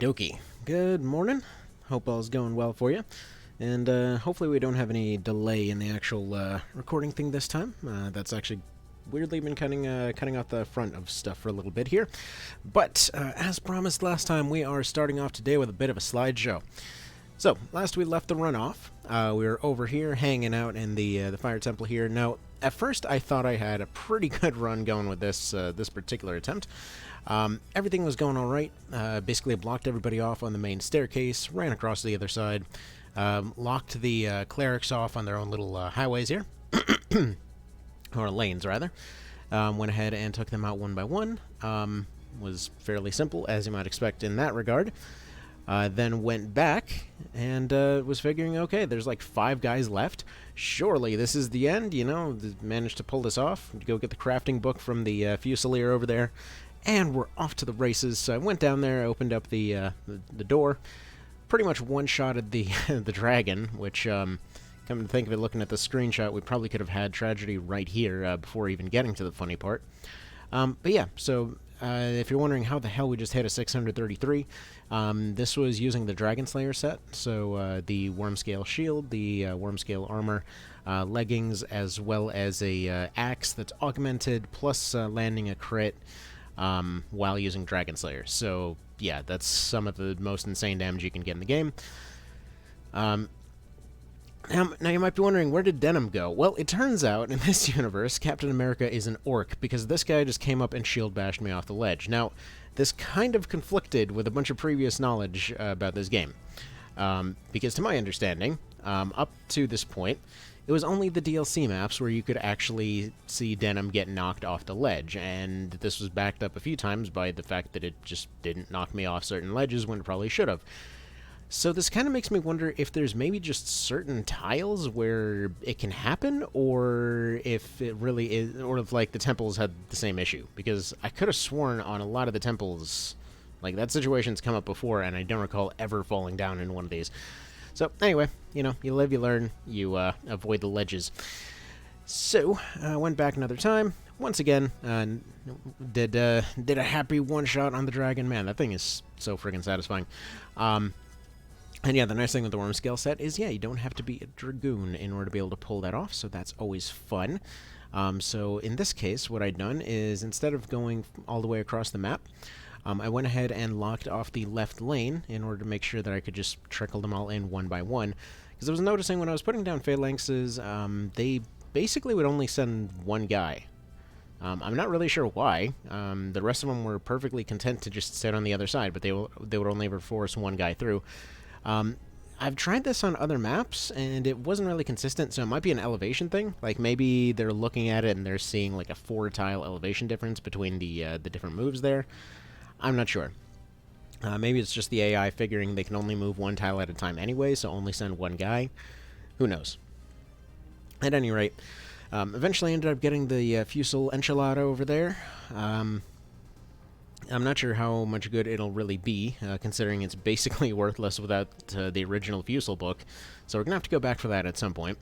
Dokie. Good morning. Hope all's going well for you. And hopefully we don't have any delay in the actual recording thing this time. That's actually weirdly been cutting off the front of stuff for a little bit here. But as promised last time, we are starting off today with a bit of a slideshow. So, last we left the run off, we were over here hanging out in the fire temple here. Now, at first I thought I had a pretty good run going with this particular attempt. Everything was going alright. Basically blocked everybody off on the main staircase, ran across to the other side, locked the clerics off on their own little highways here, or lanes rather. Went ahead and took them out one by one. Was fairly simple, as you might expect in that regard. Then went back and was figuring, okay, there's like 5 guys left. Surely this is the end, you know, managed to pull this off. Go get the crafting book from the Fusilier over there. And we're off to the races. So I went down there, opened up the door, pretty much one-shotted the the dragon, which, come to think of it, looking at the screenshot, we probably could have had tragedy right here before even getting to the funny part. But yeah, so if you're wondering how the hell we just hit a 633, this was using the Dragon Slayer set, so the Wormscale shield, the Wormscale armor, leggings, as well as a axe that's augmented, plus landing a crit while using Dragon Slayer. So yeah, that's some of the most insane damage you can get in the game. Now you might be wondering, where did Denim go? Well, it turns out, in this universe, Captain America is an orc, because this guy just came up and shield bashed me off the ledge. Now, this kind of conflicted with a bunch of previous knowledge about this game. Because to my understanding, up to this point, it was only the DLC maps where you could actually see Denim get knocked off the ledge, and this was backed up a few times by the fact that it just didn't knock me off certain ledges when it probably should have. So this kind of makes me wonder if there's maybe just certain tiles where it can happen, or if it really is, or if, like, the temples had the same issue. Because I could have sworn on a lot of the temples, like, that situation's come up before, and I don't recall ever falling down in one of these. So, anyway, you know, you live, you learn, you avoid the ledges. So, went back another time. Once again, did a happy one-shot on the dragon. Man, that thing is so friggin' satisfying. And yeah, the nice thing with the Wormscale set is, yeah, you don't have to be a Dragoon in order to be able to pull that off, so that's always fun. So in this case, what I'd done is, instead of going all the way across the map, I went ahead and locked off the left lane in order to make sure that I could just trickle them all in one by one. Because I was noticing when I was putting down phalanxes, they basically would only send one guy. I'm not really sure why. The rest of them were perfectly content to just sit on the other side, but they would only ever force one guy through. I've tried this on other maps, and it wasn't really consistent, so it might be an elevation thing. Like, maybe they're looking at it and they're seeing, like, a 4-tile elevation difference between the different moves there. I'm not sure. Maybe it's just the AI figuring they can only move 1 tile at a time anyway, so only send 1 guy. Who knows? At any rate, eventually ended up getting the Fusil Enchilada over there. I'm not sure how much good it'll really be, considering it's basically worthless without the original Fusil book, so we're going to have to go back for that at some point.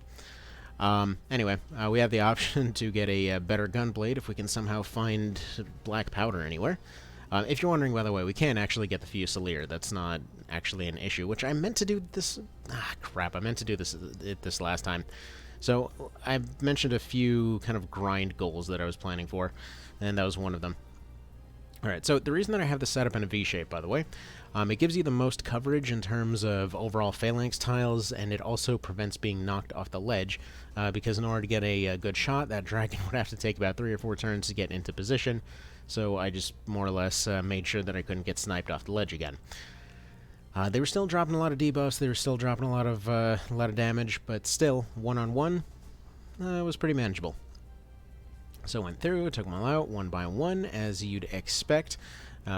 Anyway, we have the option to get a better gunblade if we can somehow find black powder anywhere. If you're wondering, by the way, we can actually get the Fusilier. That's not actually an issue, which I meant to do this... crap, I meant to do this last time. So, I've mentioned a few kind of grind goals that I was planning for, and that was one of them. Alright, so the reason that I have this set up in a V-shape, by the way, it gives you the most coverage in terms of overall phalanx tiles, and it also prevents being knocked off the ledge, because in order to get a good shot, that dragon would have to take about 3 or 4 turns to get into position, so I just more or less made sure that I couldn't get sniped off the ledge again. They were still dropping a lot of debuffs, they were still dropping a lot of damage, but still, one-on-one, it was pretty manageable. So I went through, took them all out, one by one, as you'd expect.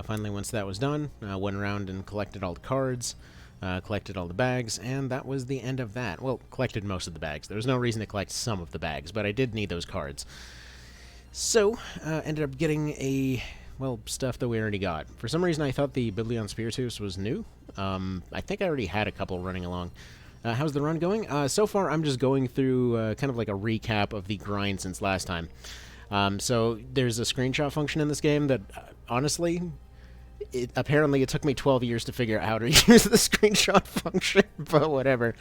Finally, once that was done, went around and collected all the cards, collected all the bags, and that was the end of that. Well, collected most of the bags. There was no reason to collect some of the bags, but I did need those cards. So, ended up getting well, stuff that we already got. For some reason, I thought the Biblion Spiritus was new. I think I already had a couple running along. How's the run going? So far, I'm just going through kind of like a recap of the grind since last time. So there's a screenshot function in this game that, honestly, Apparently it took me 12 years to figure out how to use the screenshot function, but whatever.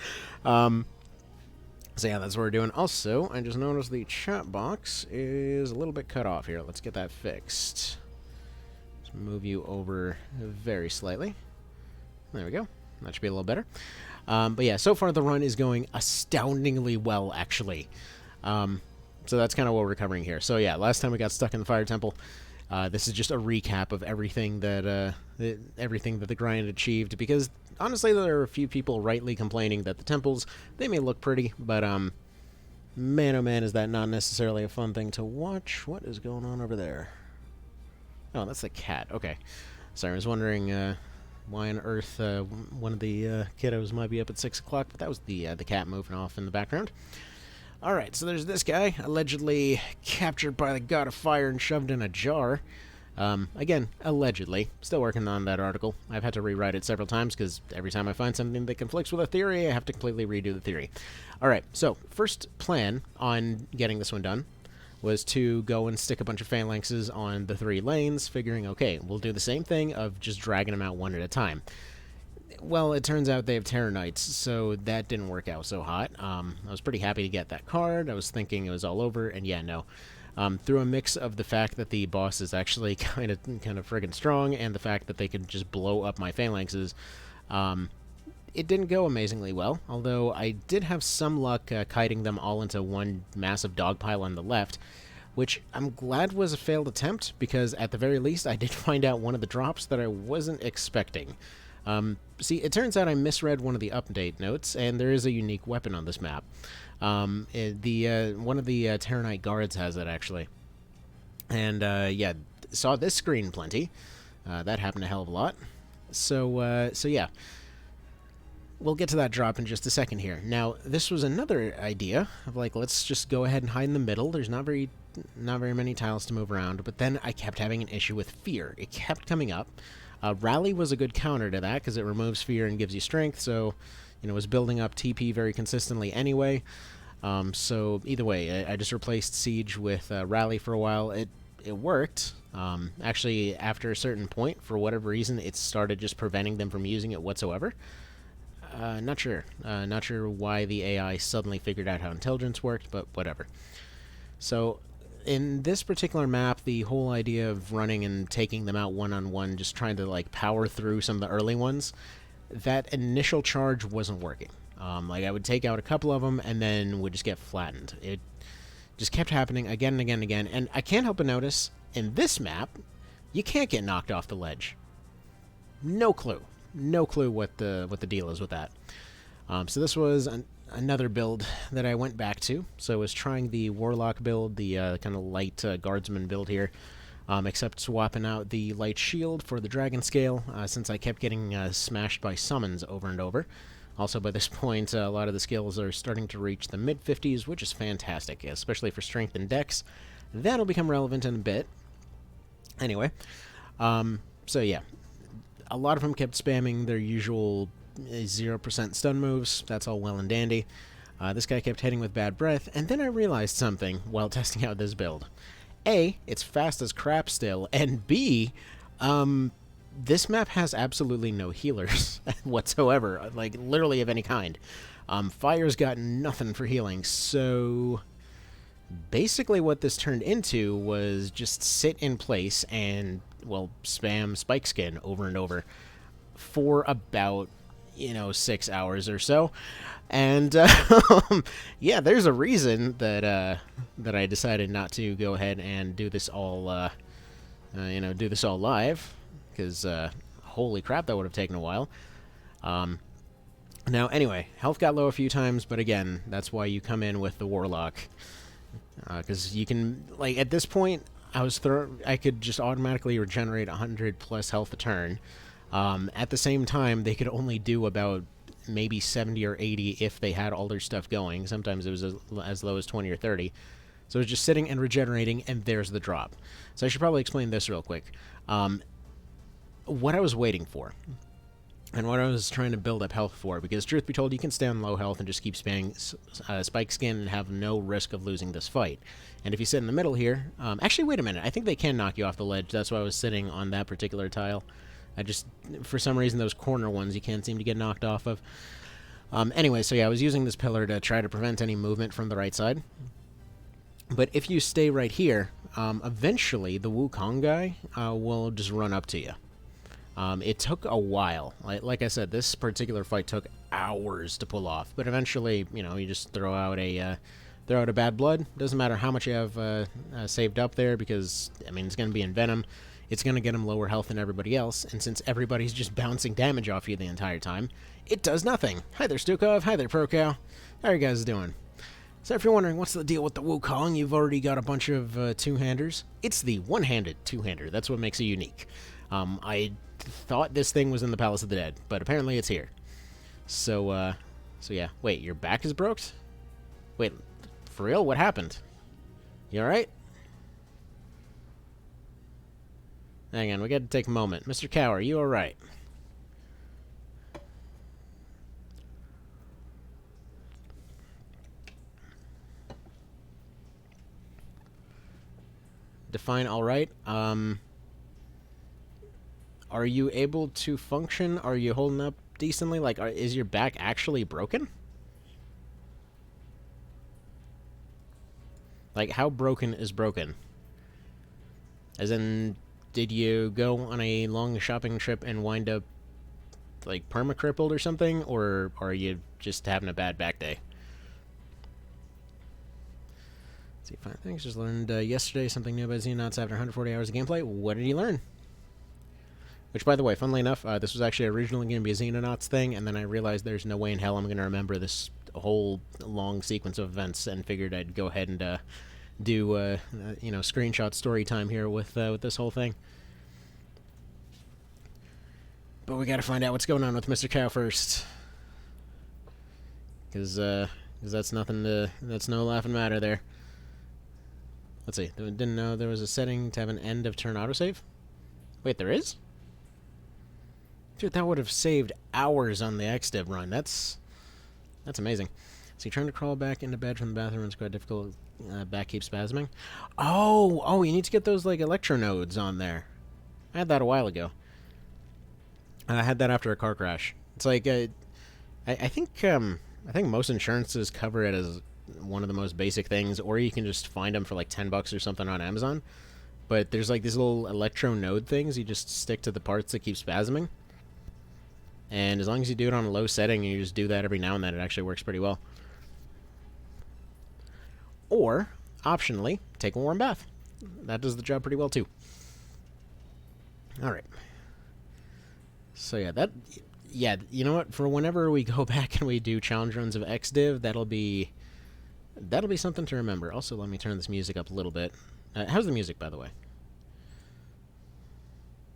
So yeah, that's what we're doing. Also, I just noticed the chat box is a little bit cut off here. Let's get that fixed. Let's move you over very slightly. There we go. That should be a little better. But yeah, so far the run is going astoundingly well, actually. So that's kind of what we're covering here. So yeah, last time we got stuck in the Fire Temple. This is just a recap of everything that the grind achieved, because honestly there are a few people rightly complaining that the temples, they may look pretty, but man oh man, is that not necessarily a fun thing to watch. What is going on over there? Oh, that's the cat. Okay. Sorry, I was wondering why on earth one of the kiddos might be up at 6 o'clock, but that was the cat moving off in the background. Alright, so there's this guy, allegedly captured by the God of Fire and shoved in a jar. Again, allegedly. Still working on that article. I've had to rewrite it several times, because every time I find something that conflicts with a theory, I have to completely redo the theory. Alright, so, first plan on getting this one done was to go and stick a bunch of phalanxes on the 3 lanes, figuring, okay, we'll do the same thing of just dragging them out one at a time. Well, it turns out they have Terror Knights, so that didn't work out so hot. I was pretty happy to get that card. I was thinking it was all over, and yeah, no. Through a mix of the fact that the boss is actually kind of friggin' strong, and the fact that they could just blow up my phalanxes, it didn't go amazingly well, although I did have some luck kiting them all into one massive dogpile on the left, which I'm glad was a failed attempt, because at the very least I did find out one of the drops that I wasn't expecting. See, it turns out I misread one of the update notes, and there is a unique weapon on this map. One of the Terror Knight guards has it, actually. And, yeah, saw this screen plenty. That happened a hell of a lot. So yeah. We'll get to that drop in just a second here. Now, this was another idea of, like, let's just go ahead and hide in the middle. There's not very many tiles to move around, but then I kept having an issue with fear. It kept coming up. Rally was a good counter to that, because it removes fear and gives you strength, so, you know, it was building up TP very consistently anyway. So, either way, I just replaced Siege with Rally for a while. It worked. Actually, after a certain point, for whatever reason, it started just preventing them from using it whatsoever. Not sure. Not sure why the AI suddenly figured out how intelligence worked, but whatever. So, in this particular map, the whole idea of running and taking them out one-on-one, just trying to, like, power through some of the early ones, that initial charge wasn't working. Like, I would take out a couple of them, and then would just get flattened. It just kept happening again and again and again, and I can't help but notice, in this map, you can't get knocked off the ledge. No clue. No clue what the deal is with that. So this was another build that I went back to. So I was trying the Warlock build, the kind of light Guardsman build here, except swapping out the light shield for the Dragon Scale, since I kept getting smashed by summons over and over. Also, by this point, a lot of the skills are starting to reach the mid-50s, which is fantastic, especially for strength and dex. That'll become relevant in a bit. Anyway, so yeah. A lot of them kept spamming their usual 0% stun moves. That's all well and dandy. This guy kept hitting with bad breath, and then I realized something while testing out this build. A, it's fast as crap still, and B, this map has absolutely no healers whatsoever, like literally of any kind. Fire's got nothing for healing, so basically what this turned into was just sit in place and, well, spam Spike Skin over and over for about, 6 hours or so. And, yeah, there's a reason that I decided not to go ahead and do this all, do this all live, because, holy crap, that would have taken a while. Now, anyway, health got low a few times, but again, that's why you come in with the Warlock. Because you can, like, at this point, I could just automatically regenerate 100 plus health a turn. At the same time, they could only do about maybe 70 or 80 if they had all their stuff going. Sometimes it was as low as 20 or 30. So it was just sitting and regenerating, and there's the drop. So I should probably explain this real quick. What I was waiting for, and what I was trying to build up health for, because truth be told, you can stay on low health and just keep spamming Spike Skin and have no risk of losing this fight. And if you sit in the middle here, actually, wait a minute, I think they can knock you off the ledge. That's why I was sitting on that particular tile. I just, for some reason, those corner ones you can't seem to get knocked off of. Anyway, so yeah, I was using this pillar to try to prevent any movement from the right side. But if you stay right here, eventually the Wukong guy will just run up to you. It took a while. Like I said, this particular fight took hours to pull off. But eventually, you know, you just throw out a bad blood. Doesn't matter how much you have saved up there, because, I mean, it's going to be in Venom. It's going to get him lower health than everybody else. And since everybody's just bouncing damage off you the entire time, it does nothing. Hi there, Stukov. Hi there, ProCow. How are you guys doing? So if you're wondering what's the deal with the Wukong, you've already got a bunch of two-handers. It's the one-handed two-hander. That's what makes it unique. I thought this thing was in the Palace of the Dead, but apparently it's here. So yeah. Wait, your back is broke? Wait, for real? What happened? You alright? Hang on, we gotta take a moment. Mr. Cow, are you alright? Define alright. Are you able to function? Are you holding up decently? Like, is your back actually broken? Like, how broken is broken? As in, did you go on a long shopping trip and wind up, like, perma-crippled or something? Or are you just having a bad back day? Let's see, 5 things. Just learned yesterday something new about Xenonauts after 140 hours of gameplay. What did you learn? Which, by the way, funnily enough, this was actually originally going to be a Xenonauts thing, and then I realized there's no way in hell I'm going to remember this whole long sequence of events, and figured I'd go ahead and do, you know, screenshot story time here with this whole thing. But we got to find out what's going on with Mr. Cow first, because that's nothing to, that's no laughing matter there. Let's see. Didn't know there was a setting to have an end of turn autosave. Wait, there is? Dude, that would have saved hours on the XDiv run. That's amazing. So you're trying to crawl back into bed from the bathroom. It's quite difficult. Back keeps spasming. Oh, you need to get those, like, electronodes on there. I had that a while ago. I had that after a car crash. It's like, I think most insurances cover it as one of the most basic things, or you can just find them for like $10 or something on Amazon. But there's like these little electronode things you just stick to the parts that keep spasming. And as long as you do it on a low setting and you just do that every now and then, it actually works pretty well. Or, optionally, take a warm bath. That does the job pretty well too. Alright. So yeah, you know what? For whenever we go back and we do challenge runs of XDiv, that'll be something to remember. Also, let me turn this music up a little bit. How's the music, by the way?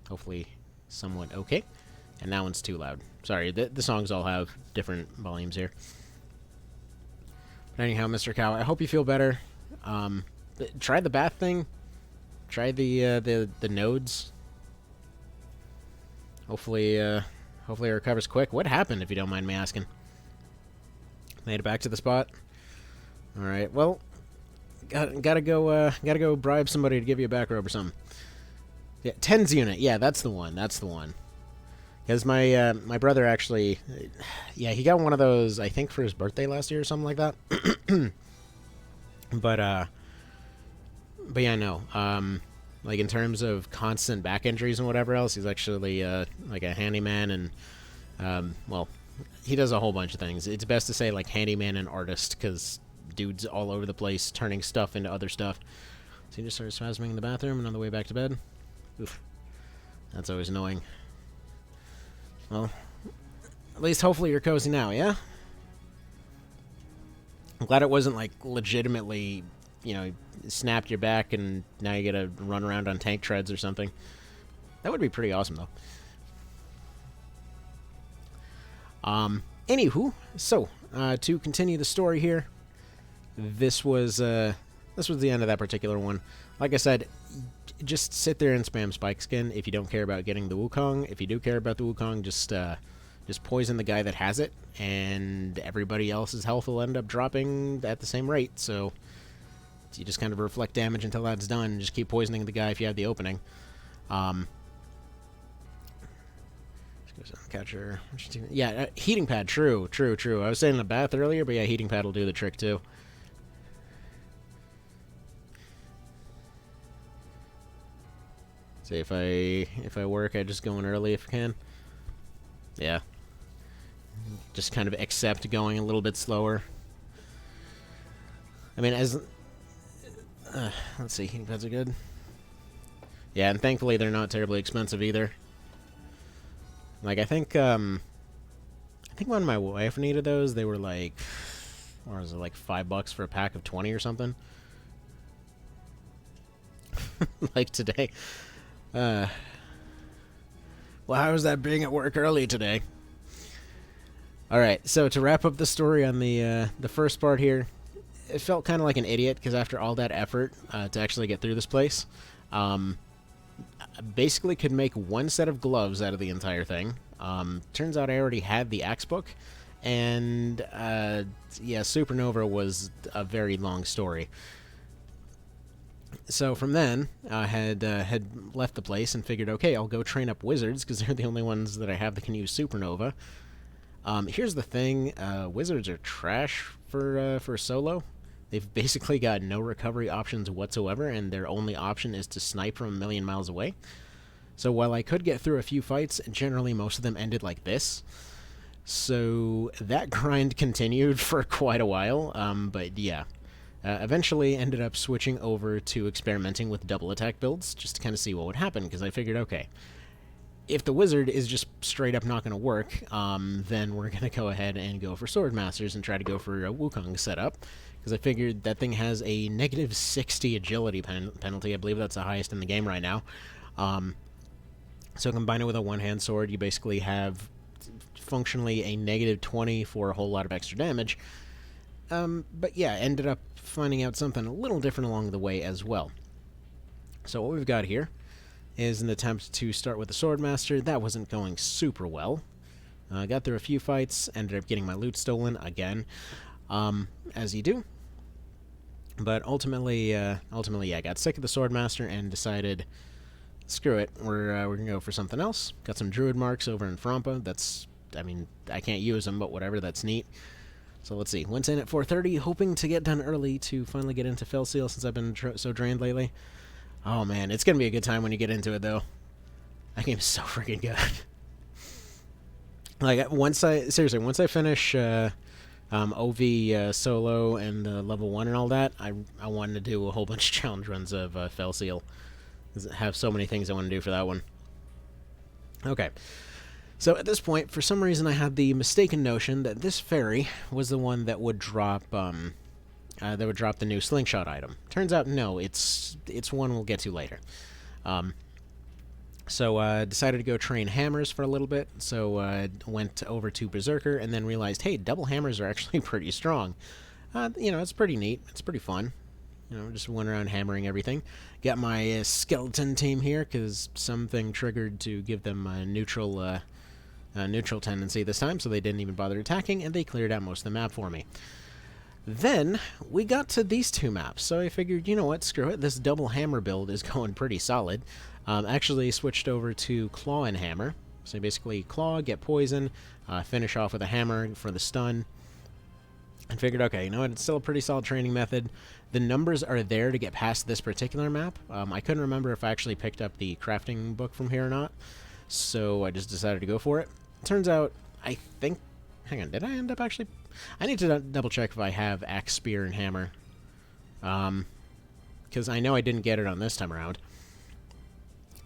Hopefully somewhat okay. And that one's too loud. Sorry, the songs all have different volumes here. But anyhow, Mr. Cow, I hope you feel better. Try the bath thing. Try the nodes. Hopefully it recovers quick. What happened, if you don't mind me asking? Made it back to the spot. All right. Well, gotta go bribe somebody to give you a back rub or something. Yeah, TENS unit. Yeah, that's the one. That's the one. Because my brother actually, yeah, he got one of those, I think, for his birthday last year or something like that. But yeah, no. Like, in terms of constant back injuries and whatever else, he's actually, like, a handyman, and, well, he does a whole bunch of things. It's best to say, like, handyman and artist, because dude's all over the place, turning stuff into other stuff. So he just started spasming in the bathroom and on the way back to bed. Oof. That's always annoying. Well, at least hopefully you're cozy now, yeah? I'm glad it wasn't, like, legitimately, you know, snapped your back and now you gotta run around on tank treads or something. That would be pretty awesome, though. Anywho, so, to continue the story here, this was the end of that particular one. Like I said, just sit there and spam Spike Skin if you don't care about getting the Wukong. If you do care about the Wukong, just poison the guy that has it, and everybody else's health will end up dropping at the same rate, so you just kind of reflect damage until that's done, and just keep poisoning the guy if you have the opening. Catcher. Yeah, heating pad. True. I was saying the bath earlier, but yeah, heating pad will do the trick too. See if I work, I just go in early if I can. Yeah. Just kind of accept going a little bit slower. I mean, as let's see, heating pads are good. Yeah, and thankfully they're not terribly expensive either. Like I think when my wife needed those, they were like, or was it like $5 for a pack of 20 or something? Like today. Well, how was that being at work early today? All right, so to wrap up the story on the first part here, it felt kind of like an idiot because after all that effort to actually get through this place, I basically could make one set of gloves out of the entire thing. Turns out I already had the axe book, and yeah, Supernova was a very long story. So from then, I had left the place and figured, okay, I'll go train up wizards because they're the only ones that I have that can use Supernova. Here's the thing: wizards are trash for solo. They've basically got no recovery options whatsoever, and their only option is to snipe from a million miles away. So while I could get through a few fights, generally most of them ended like this. So that grind continued for quite a while, but yeah. Eventually ended up switching over to experimenting with double attack builds, just to kind of see what would happen, because I figured, okay, if the wizard is just straight up not going to work, then we're going to go ahead and go for sword masters and try to go for a Wukong setup, because I figured that thing has a negative 60 agility penalty. I believe that's the highest in the game right now. So combine it with a one-hand sword, you basically have functionally a negative 20 for a whole lot of extra damage. But yeah, ended up finding out something a little different along the way as well. So what we've got here is an attempt to start with the Swordmaster. That wasn't going super well. Got through a few fights, ended up getting my loot stolen again, as you do. But ultimately, yeah, I got sick of the Swordmaster and decided, screw it, we're gonna go for something else. Got some Druid marks over in Frampa. That's, I mean, I can't use them, but whatever, that's neat. So let's see, went in at 4:30, hoping to get done early to finally get into Felseal since I've been so drained lately. Oh man, it's gonna be a good time when you get into it though. That game's so freaking good. Like once I finish OV solo and level 1 and all that, I wanted to do a whole bunch of challenge runs of Felseal. I have so many things I want to do for that one. Okay. So at this point, for some reason, I had the mistaken notion that this fairy was the one that would drop the new slingshot item. Turns out, no, it's one we'll get to later. So decided to go train hammers for a little bit. So went over to Berserker and then realized, hey, double hammers are actually pretty strong. You know, it's pretty neat. It's pretty fun. You know, just went around hammering everything. Got my skeleton team here because something triggered to give them a neutral tendency this time, so they didn't even bother attacking, and they cleared out most of the map for me. Then we got to these two maps, so I figured, you know what, screw it, this double hammer build is going pretty solid. Actually switched over to claw and hammer, so basically claw, get poison, finish off with a hammer for the stun, and figured, okay, you know what, it's still a pretty solid training method. The numbers are there to get past this particular map. I couldn't remember if I actually picked up the crafting book from here or not, so I just decided to go for it. Turns out, I think... Hang on, did I end up actually... I need to double check if I have axe, spear, and hammer. Because I know I didn't get it on this time around.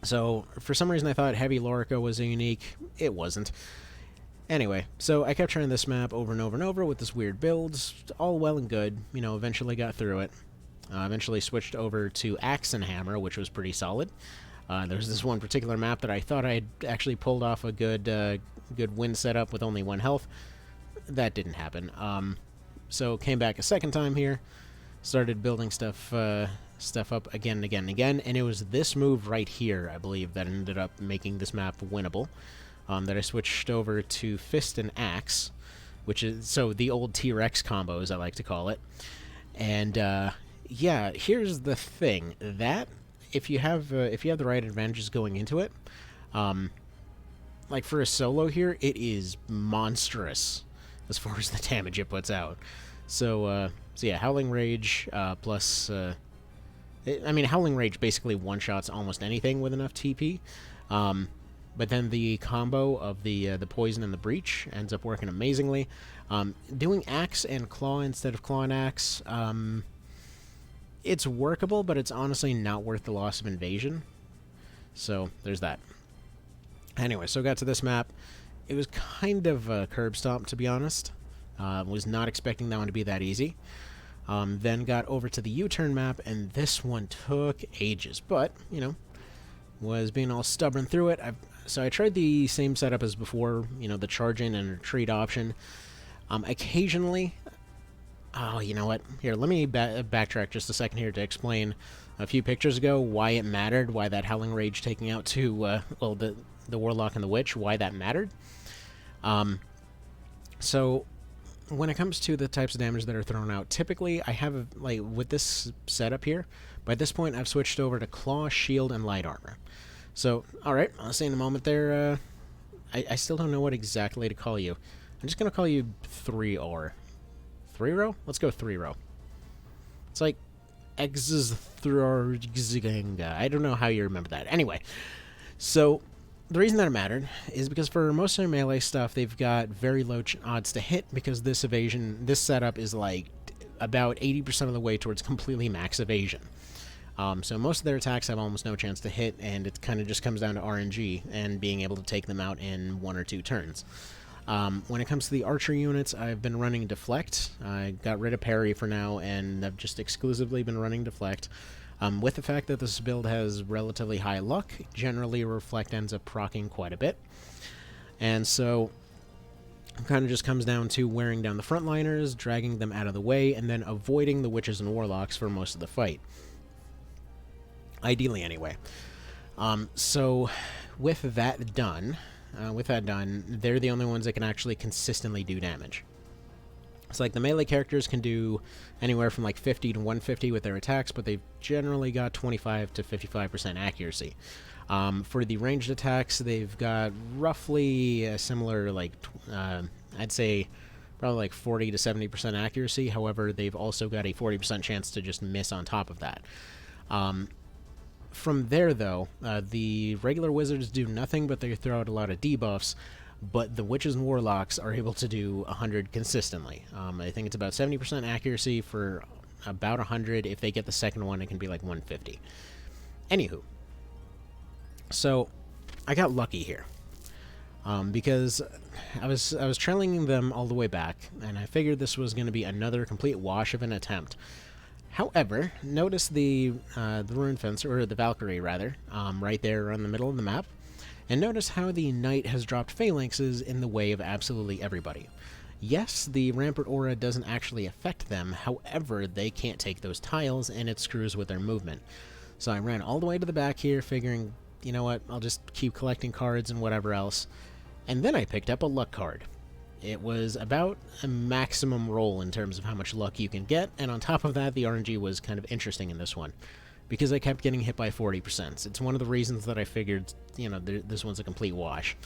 So, for some reason I thought Heavy Lorica was a unique. It wasn't. Anyway, so I kept trying this map over and over and over with this weird builds. All well and good. You know, eventually got through it. Eventually switched over to axe and hammer, which was pretty solid. There's this one particular map that I thought I had actually pulled off a good win setup with only 1 health. That didn't happen. So came back a second time here, started building stuff up again and again and again, and it was this move right here, I believe, that ended up making this map winnable. That I switched over to fist and axe, which is so the old T-Rex combo, as I like to call it. And yeah, here's the thing: that if you have the right advantages going into it, like, for a solo here, it is monstrous as far as the damage it puts out. So yeah, Howling Rage, plus... I mean, Howling Rage basically one-shots almost anything with enough TP. But then the combo of the Poison and the Breach ends up working amazingly. Doing Axe and Claw instead of Claw and Axe, it's workable, but it's honestly not worth the loss of Invasion. So, there's that. Anyway, so got to this map. It was kind of a curb stomp, to be honest. Was not expecting that one to be that easy. Then got over to the U-turn map, and this one took ages. But, you know, was being all stubborn through it. So I tried the same setup as before, you know, the charge-in and retreat option. Occasionally... Oh, you know what? Here, let me backtrack just a second here to explain a few pictures ago why it mattered, why that Howling Rage taking out to, well, the Warlock and the Witch, why that mattered. So, when it comes to the types of damage that are thrown out, typically I have, like, with this setup here, by this point I've switched over to Claw, Shield, and Light Armor. So, alright, I'll say in a moment there, I still don't know what exactly to call you. I'm just going to call you 3R. 3-row? Let's go 3-row. It's like I don't know how you remember that. Anyway, so the reason that it mattered is because for most of their melee stuff, they've got very low odds to hit because this setup is like about 80% of the way towards completely max evasion. So most of their attacks have almost no chance to hit, and it kind of just comes down to RNG and being able to take them out in 1 or 2 turns. When it comes to the archer units, I've been running Deflect. I got rid of Parry for now, and I've just exclusively been running Deflect. With the fact that this build has relatively high luck, generally Reflect ends up proccing quite a bit. And so it kind of just comes down to wearing down the frontliners, dragging them out of the way, and then avoiding the Witches and Warlocks for most of the fight. Ideally, anyway. So with that done... they're the only ones that can actually consistently do damage. It's like the melee characters can do anywhere from like 50 to 150 with their attacks, but they've generally got 25 to 55% accuracy. For the ranged attacks, they've got roughly a similar, like, I'd say probably like 40 to 70% accuracy. However, they've also got a 40% chance to just miss on top of that. From there, though, the regular wizards do nothing, but they throw out a lot of debuffs, but the witches and warlocks are able to do 100 consistently. I think it's about 70% accuracy for about 100. If they get the second one, it can be like 150. Anywho, so I got lucky here, because I was trailing them all the way back, and I figured this was going to be another complete wash of an attempt. However, notice the Rune Fencer, or the Valkyrie, rather, right there in the middle of the map. And notice how the Knight has dropped phalanxes in the way of absolutely everybody. Yes, the Rampart Aura doesn't actually affect them, however, they can't take those tiles, and it screws with their movement. So I ran all the way to the back here, figuring, you know what, I'll just keep collecting cards and whatever else. And then I picked up a luck card. It was about a maximum roll in terms of how much luck you can get, and on top of that, the RNG was kind of interesting in this one, because I kept getting hit by 40%. It's one of the reasons that I figured, you know, this one's a complete wash.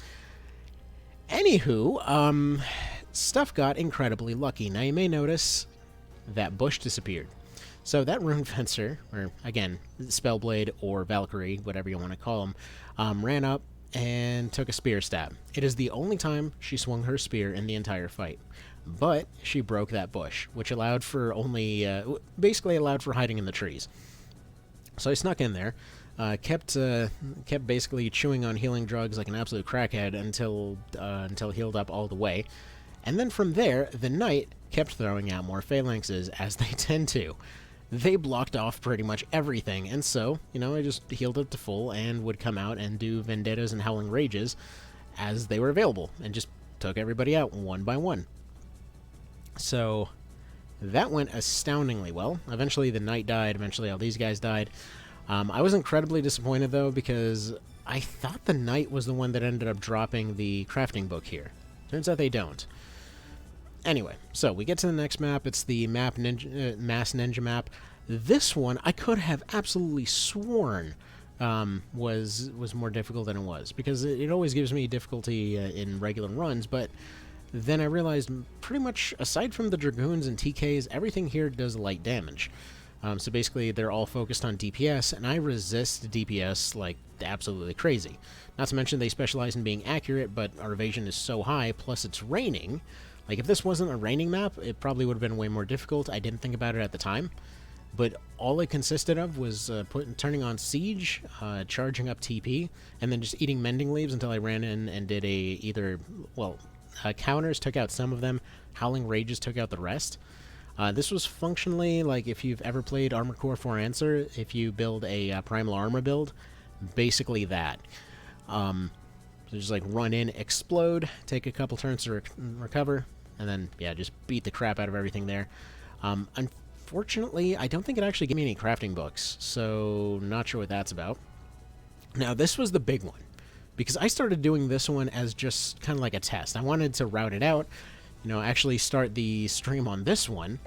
Anywho, stuff got incredibly lucky. Now you may notice that bush disappeared. So that Rune Fencer, or again, Spellblade or Valkyrie, whatever you want to call them, ran up and took a spear stab. It is the only time she swung her spear in the entire fight. But she broke that bush, which allowed for basically allowed for hiding in the trees. So I snuck in there, kept basically chewing on healing drugs like an absolute crackhead until healed up all the way. And then from there, the Knight kept throwing out more phalanxes, as they tend to. They blocked off pretty much everything, and so, you know, I just healed up to full and would come out and do Vendettas and Howling Rages as they were available, and just took everybody out one by one. So that went astoundingly well. Eventually the Knight died, eventually all these guys died. I was incredibly disappointed, though, because I thought the Knight was the one that ended up dropping the crafting book here. Turns out they don't. Anyway, so we get to the next map. It's the Mass Ninja map. This one, I could have absolutely sworn was more difficult than it was, because it always gives me difficulty in regular runs, but then I realized pretty much aside from the Dragoons and TKs, everything here does light damage. So basically they're all focused on DPS, and I resist DPS like absolutely crazy. Not to mention they specialize in being accurate, but our evasion is so high, plus it's raining. Like, if this wasn't a raining map, it probably would have been way more difficult. I didn't think about it at the time. But all it consisted of was turning on Siege, charging up TP, and then just eating Mending Leaves until I ran in and did counters, took out some of them, Howling Rages took out the rest. This was functionally like if you've ever played Armored Core 4 Answer, if you build a Primal Armor build, basically that. So just like run in, explode, take a couple turns to recover, and then, yeah, just beat the crap out of everything there. Unfortunately, I don't think it actually gave me any crafting books, so not sure what that's about. Now, this was the big one, because I started doing this one as just kind of like a test. I wanted to route it out, actually start the stream on this one,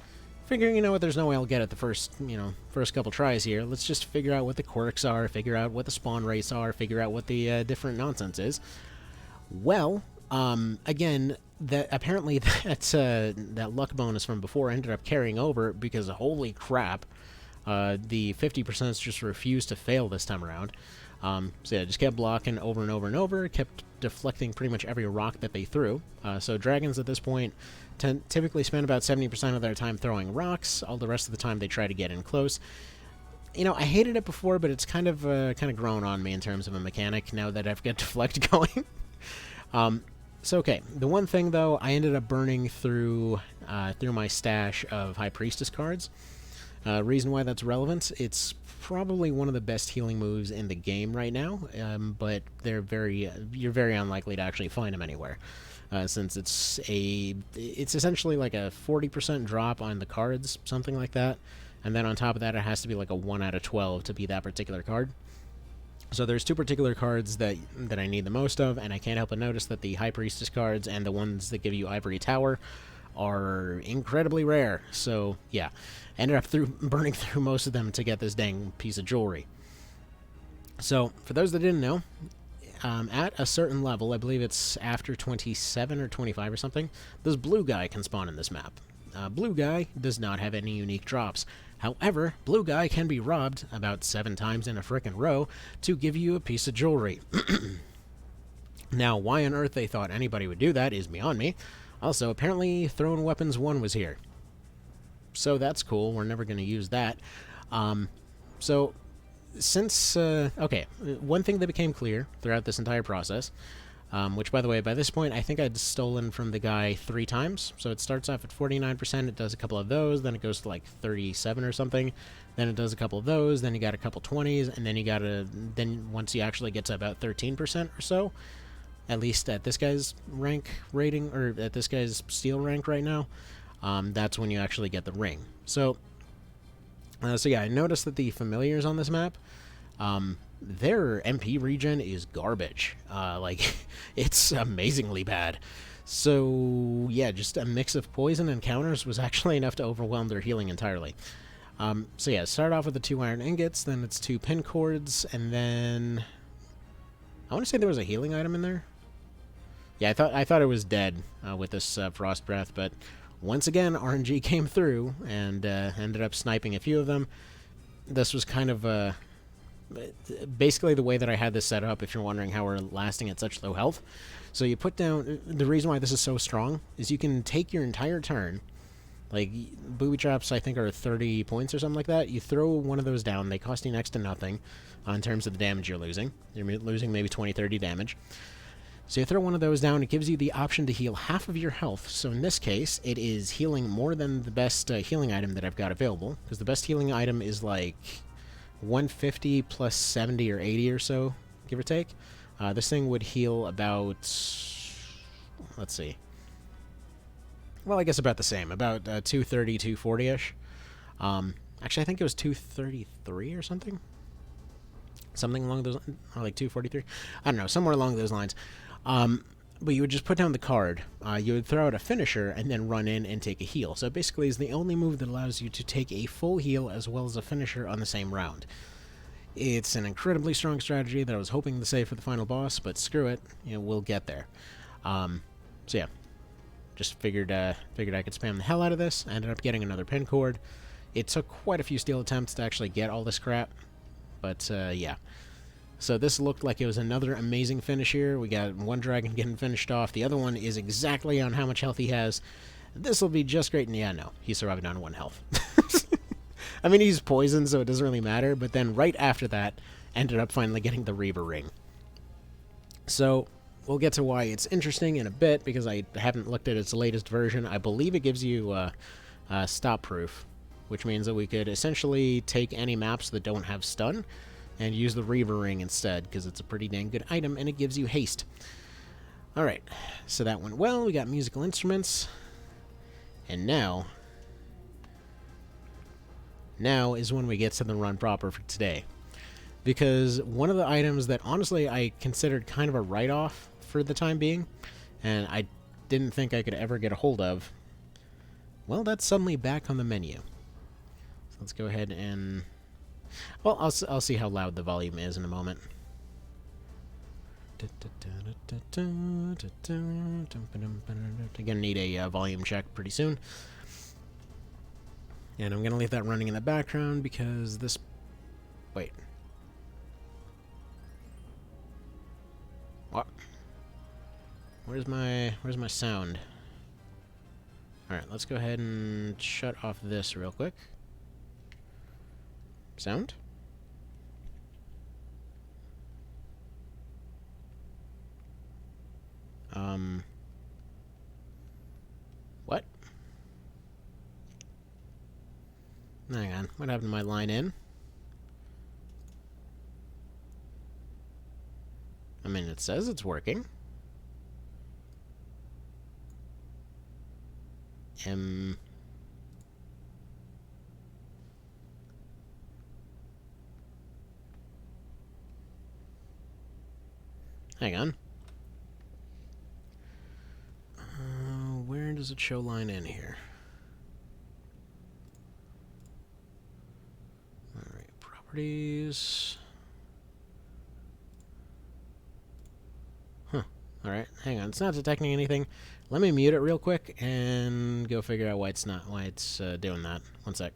figuring, there's no way I'll get it the first couple tries here. Let's just figure out what the quirks are, figure out what the spawn rates are, figure out what the different nonsense is. Well, again, apparently that luck bonus from before ended up carrying over, because holy crap, the 50% just refused to fail this time around. So yeah, just kept blocking over and over and over, kept deflecting pretty much every rock that they threw. So dragons at this point typically spend about 70% of their time throwing rocks. All the rest of the time they try to get in close. I hated it before, but it's kind of grown on me in terms of a mechanic now that I've got deflect going. So okay, the one thing though, I ended up burning through my stash of High Priestess cards. Reason why that's relevant, it's probably one of the best healing moves in the game right now, but you're very unlikely to actually find them anywhere, since it's essentially like a 40% drop on the cards, something like that, and then on top of that it has to be like a 1 out of 12 to be that particular card. So there's two particular cards that I need the most of, and I can't help but notice that the High Priestess cards and the ones that give you Ivory Tower are incredibly rare. So yeah, ended up burning through most of them to get this dang piece of jewelry. So for those that didn't know, at a certain level, I believe it's after 27 or 25 or something, this blue guy can spawn in this map. Blue guy does not have any unique drops. However, blue guy can be robbed about 7 times in a frickin' row to give you a piece of jewelry. Now, why on earth they thought anybody would do that is beyond me. Also, apparently, Thrown Weapons 1 was here. So that's cool. We're never going to use that. So, since... okay, one thing that became clear throughout this entire process, which, by the way, by this point, I think I'd stolen from the guy 3 times. So it starts off at 49%, it does a couple of those, then it goes to like 37 or something, then it does a couple of those, then you got a couple 20s, and then then once you actually get to about 13% or so, at least at this guy's rank rating, or at this guy's steel rank right now, that's when you actually get the ring. So yeah, I noticed that the familiars on this map, their MP regen is garbage. Like, it's amazingly bad. So yeah, just a mix of poison and counters was actually enough to overwhelm their healing entirely. So yeah, start off with the 2 iron ingots, then it's 2 pin cords, and then I want to say there was a healing item in there. Yeah, I thought it was dead with this Frost Breath, but once again, RNG came through and ended up sniping a few of them. This was kind of basically the way that I had this set up, if you're wondering how we're lasting at such low health. So you put down... The reason why this is so strong is you can take your entire turn, like, booby traps I think are 30 points or something like that. You throw one of those down, they cost you next to nothing in terms of the damage you're losing. You're losing maybe 20-30 damage. So you throw one of those down, it gives you the option to heal half of your health. So in this case, it is healing more than the best healing item that I've got available, because the best healing item is like 150 plus 70 or 80 or so, give or take. This thing would heal about, let's see, well, I guess about the same, about 230, 240-ish. Actually, I think it was 233 or something. Something along those, or like 243. I don't know, somewhere along those lines. But you would just put down the card, you would throw out a finisher, and then run in and take a heal. So it basically is the only move that allows you to take a full heal as well as a finisher on the same round. It's an incredibly strong strategy that I was hoping to save for the final boss, but screw it, we'll get there. So yeah, just figured I could spam the hell out of this. I ended up getting another pin cord. It took quite a few steal attempts to actually get all this crap, but yeah. So this looked like it was another amazing finish here. We got one dragon getting finished off. The other one is exactly on how much health he has. This will be just great. And yeah, no, he's surviving on 1 health. I mean, he's poisoned, so it doesn't really matter. But then right after that, ended up finally getting the Reaver Ring. So we'll get to why it's interesting in a bit, because I haven't looked at its latest version. I believe it gives you stop proof, which means that we could essentially take any maps that don't have stun and use the Reaver Ring instead, because it's a pretty dang good item, and it gives you haste. Alright, so that went well. We got musical instruments. And now is when we get to the run proper for today. Because one of the items that, honestly, I considered kind of a write-off for the time being, and I didn't think I could ever get a hold of, well, that's suddenly back on the menu. So let's go ahead and... Well, I'll see how loud the volume is in a moment. I'm gonna need a volume check pretty soon. And I'm gonna leave that running in the background because this... Wait. What? Where's my sound? Alright, let's go ahead and shut off this real quick. Sound? What? Hang on, what happened to my line in? I mean, it says it's working. Hang on. Where does it show line in here? Alright, properties. Huh. Alright, hang on. It's not detecting anything. Let me mute it real quick and go figure out why it's doing that. One sec.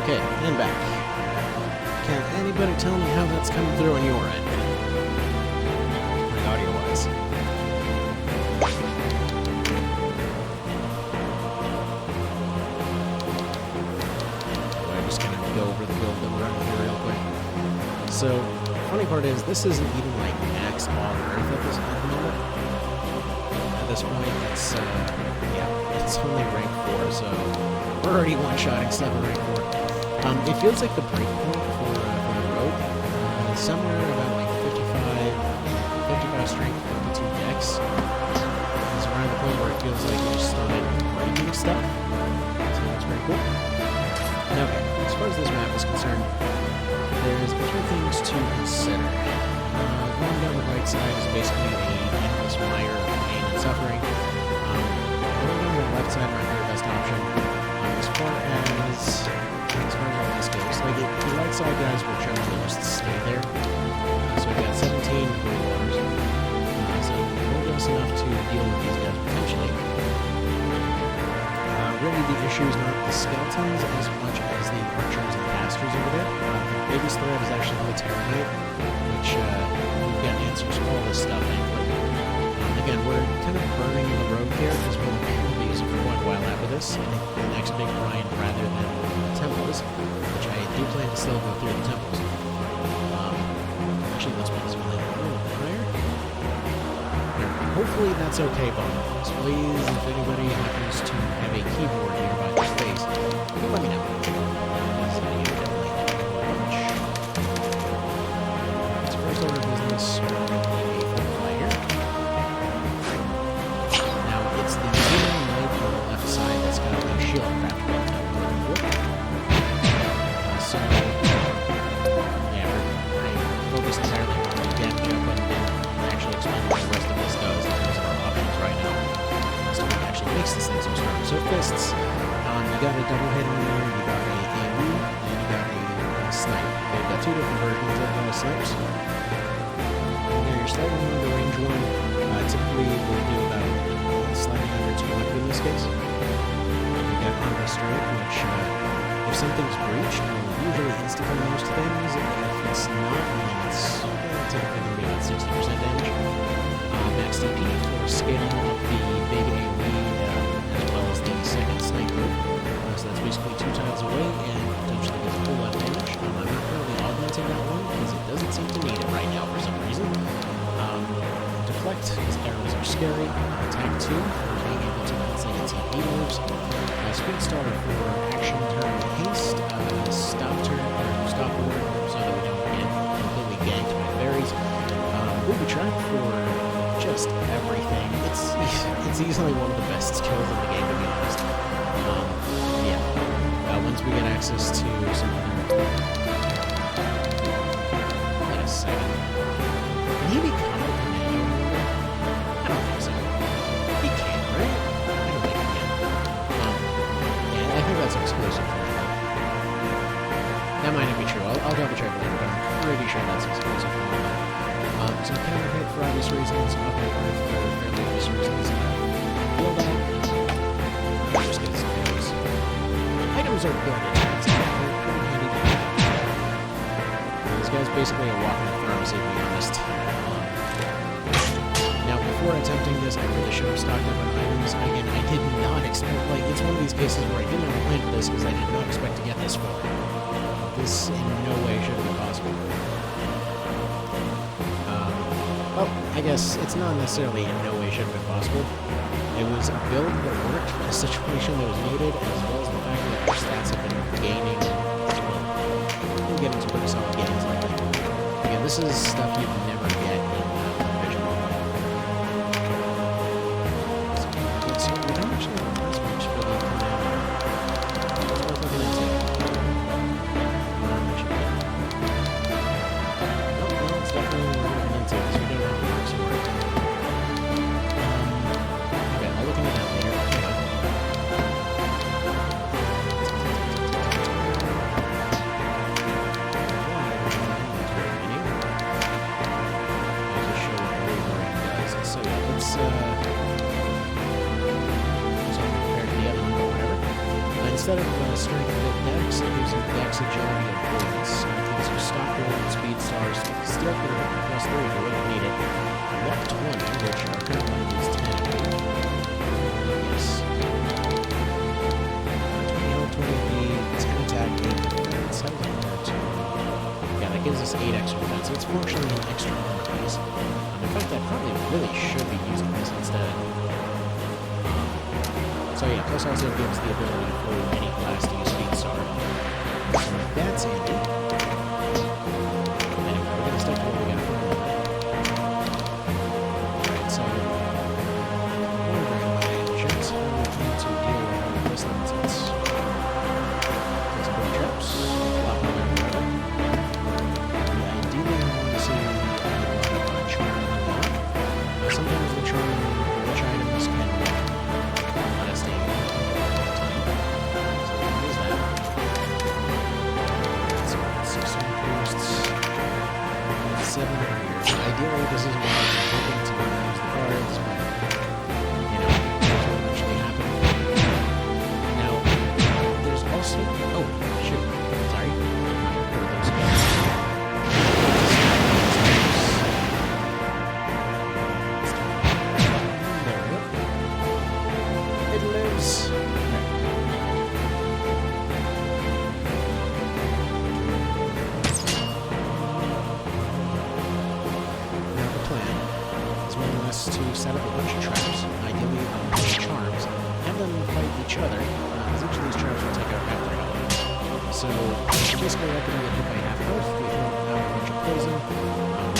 Okay, and back. Can anybody tell me how that's coming through on your end? Like audio-wise. I'm just gonna go over the build that we're running here real quick. So, the funny part is, this isn't even like max Ogre at the moment. At this point, it's, yeah, it's only rank 4, so we're already one-shotting stuff at rank 4. It feels like the break point for the rogue, somewhere about like 55 strength, 52 dex. It's around the point where it feels like you started breaking stuff. So that's pretty cool. Okay, as far as this map is concerned, there's a few things to consider. Going down the right side is basically a endless mire of pain and suffering. Going down the left side might be your best option. As far as all this goes, like the right side guys will generally just stay there. So we've got 17 blue waters. So we'll just enough to deal with these guys potentially. Really the issue is not the skeletons as much as the archers and casters over there. The biggest threat is actually the Terranite, which we've got answers for all this stuff, thankfully. Again, we're kind of burning the road here because we'll be using for quite a while after this. I think the next big grind rather than the temples, which I do plan to still go through the temples. Actually, let's make this one a little higher. Hopefully that's okay, Bones. Please, if anybody happens to have a keyboard nearby this space, do let me know. So first order of business, we're going to need a fire. Now, it's the human knight on the left side that's got a shield craft built up. So, yeah, I focused entirely on the damage output and didn't actually explain what the rest of this does in terms of our options right now. So what actually makes this thing so strong. So fists, you got a double hit on there, you got a AoE, and you got a snipe. They've got two different versions of those snipes. And you're starting on the range one. Typically we'll do about slightly under 200 in this case. We've got Ogre Strike, which if something's breached, will usually insta-kill most things. If it's not, then it's typically going to be about 60% damage. Max DP for scaling up the big AoE as well as the second sniper. So that's basically 2 tiles away and potentially does a whole lot of damage. I'm not currently augmenting that one because it doesn't seem to need it right now for some reason. Deflect, because arrows are scary. Attack 2 for being able to compensate TP moves. Speed Starter for action turn haste. Stop turn or stop order so that we don't get completely ganked by berries. Booby Trap for just everything. It's easily one of the best skills in the game, to be honest. Once we get access to some other... Wait a second. Can he become a commando? I don't think so. He can, right? I don't think he can. Yeah, I think that's exclusive for me. That might not be true. I'll double check later, but I'm pretty sure that's exclusive for me. So counter hit for obvious reasons, up and earth for fairly obvious reasons. Build out. Just get some items. Items are good. It's pretty handy to have. This guy's basically a walking pharmacy, to be honest. Now, before attempting this, I really should have stocked up on items. Again, I did not expect, like, it's one of these cases where I didn't have a plan for this because I did not expect to get this far. This in no way should have been possible. Well, I guess it's not necessarily in no way should have been possible. It was a build that worked for the situation that was needed, as well as the fact that our stats have been gaining. We'll get into pretty solid gains lately. Again, this is stuff you'd never get in visual. So we don't actually have this much for the command. It's worth looking into. No, it's definitely worth looking into because we don't have the works for it. Okay, I'll look into that later. Instead of strength and dex, it gives you dex, agility, and poise. It gives you stop roll, speed stars, steel for +3 if you really need it. Luck 20, which our current one is 10. Yes. 20, 10 attack, 8 defense, 7 compared to... Yeah, that gives us 8 extra defense, so it's functionally an extra armor piece. In fact, I probably really should be using this instead. So yeah, plus also gives the ability for any class to use Speed Star. So that's handy. Anyway, we're gonna stick to what we got for a little bit. Alright, so I'm gonna bring my jets home to deal with all of this nonsense. Get some big traps, flop them in wherever. We ideally want to see ideally, this is why I'm hoping to not use the cards, but, you know, that's what eventually happened. Now, there's also... Oh, shoot. Sorry. Where did those go? There we go. It lives. To set up a bunch of traps, ideally a bunch of charms, have them fight each other, because each of these traps will take out half their health. So, basically, after we get hit by half health, we throw out a bunch of poison,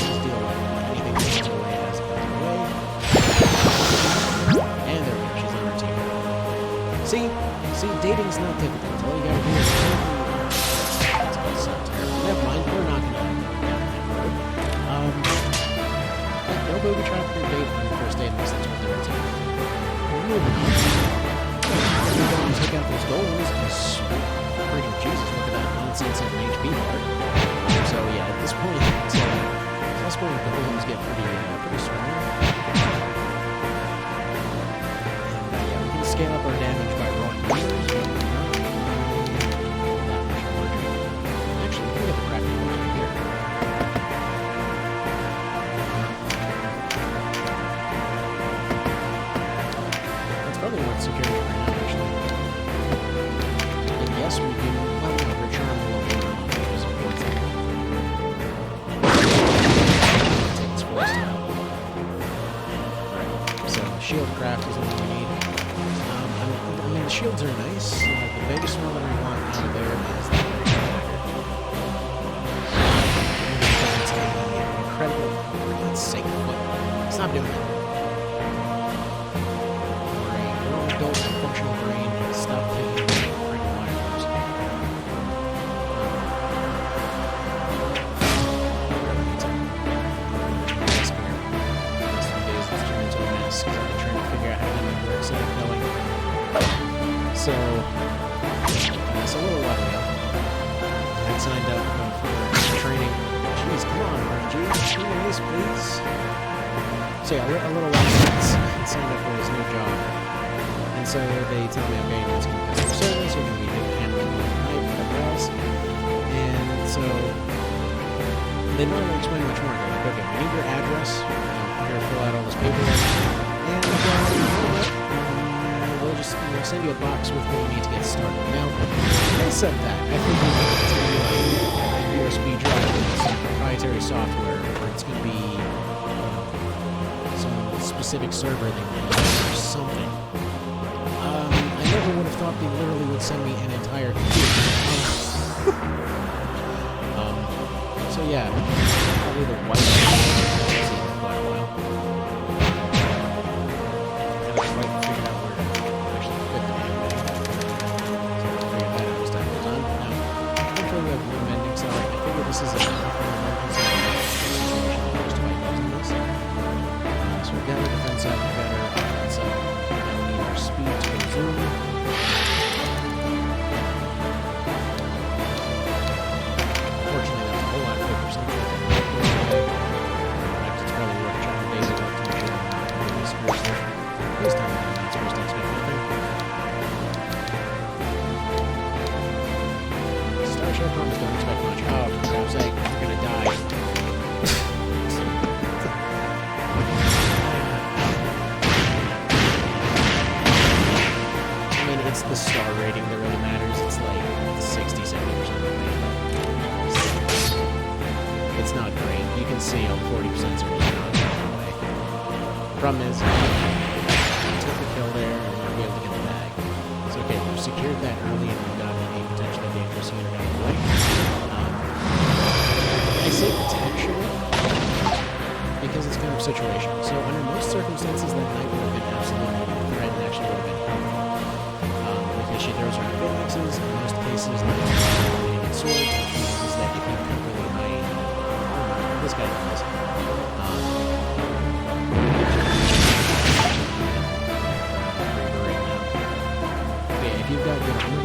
just deal with anything that goes away as it goes away. And there we go, she's on our team. See, dating's not difficult. All you gotta do is... That's about to sound terrible. Never mind, we're not gonna go down that road. No booby trap for your date on your first date unless that's what they're into. Moving on. We're going to take out those golems. Freaking Jesus, look at that nonsense of an HP bar. So yeah, at this point, it's plus point golems get pretty strong. And yeah, we can scale up our damage by rolling numbers. Actually, we can get the crafting one over here. Security right now, actually. And yes, we do well over charm a little more off because of poison. Take its force out. Right. So shield craft is what we need. I mean, the shields are nice. The biggest one that we want out of there is the it's incredible. For God's sake, stop doing it. Adult functional brain and stop taking freaking wireframes. Last 3 days it's turned into a mess because I've been trying to figure out how to make it work instead of knowing. So, a little while ago, I had signed up for training. Jeez, come on, RNG. Anyways, please. So yeah, a little while ago, I signed up for his new job. And so they tell me, okay, it's going to be customer service, you're going to be handling all the night, whatever else. And so they don't really explain much more. They're like, okay, we need your address, you're going to fill out all this paperwork, and we'll just send you a box with what you need to get started. Now, they said that. I think it's going to be like a USB drive with some proprietary software, or it's going to be some specific server they want or something. I never would have thought they literally would send me an entire computer. So yeah, probably the white for quite a while. I haven't quite figured out where to actually fit the damn thing. So I'll figure that out as time goes on. Now, hopefully we have room ending, so I figure this is an emergency situation just by using this. So we've got our defense up, we've got our offense up. Now we need our speed to resume. Unfortunately, that's a whole lot of 50%. It's probably worth checking days ago to make sure I'm not really screwed here. Please tell me I'm not supposed to expect anything. Starship Promise don't expect much. Oh, for God's sake, we're gonna die. It's the star rating that really matters. It's like 60-70% of the thing. It's not great. You can see all 40% are just not going away. The problem is, we took the kill there and we're able to get the bag. So okay, we've secured that early and we've gotten a potentially dangerous unit out of the way. I say potentially because it's kind of situational. So under most circumstances, that knight would have been absolutely threat and actually would have been helpful. She throws her phalanxes, in most cases, knights are eliminated swords, which means that if you come really high armor, this guy does. Okay, if you've got good armor,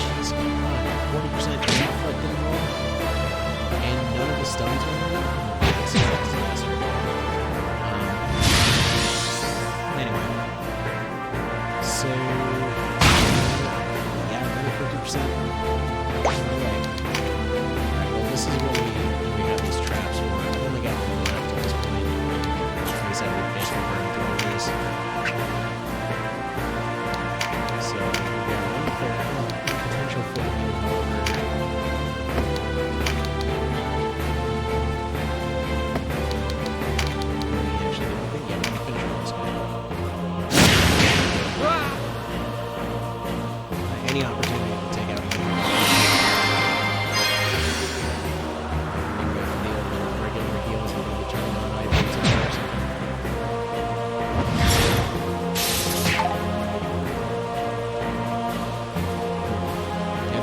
jeez, come on, 40% deflect in the roll, and none of the stuns are in there, this is a disaster.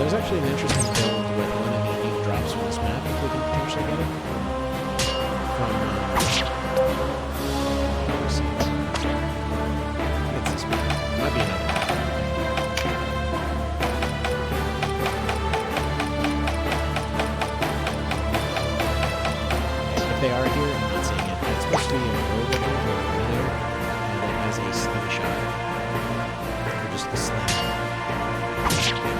there's actually an interesting build with one of the new drops from this map, if we can potentially get it. From, let's see. It's this map. Might be another one. If they are here, I'm not seeing it. It's supposed to be a rogue over there, that has a slingshot. Or just the sling.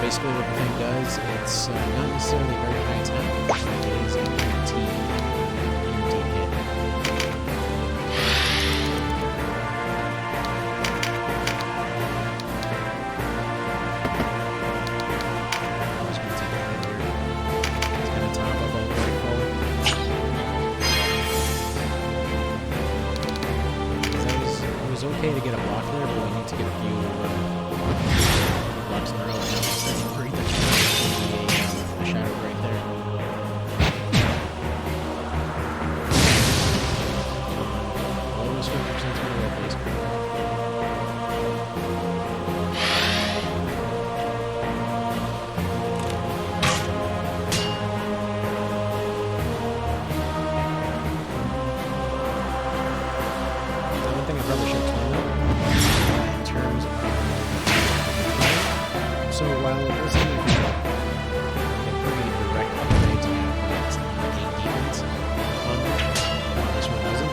Basically what the thing does, it's not necessarily very high attack, but it is a guaranteed hit. I'm just going to take it over here. It's going to top up all the way forward. It was okay to get a block there, but we need to get a few blocks in a row. A shadow right there. Almost 50% to the red base. One thing I probably should explain though, in terms of so while it wasn't a pretty direct upgrade to have 8 demons on this one doesn't.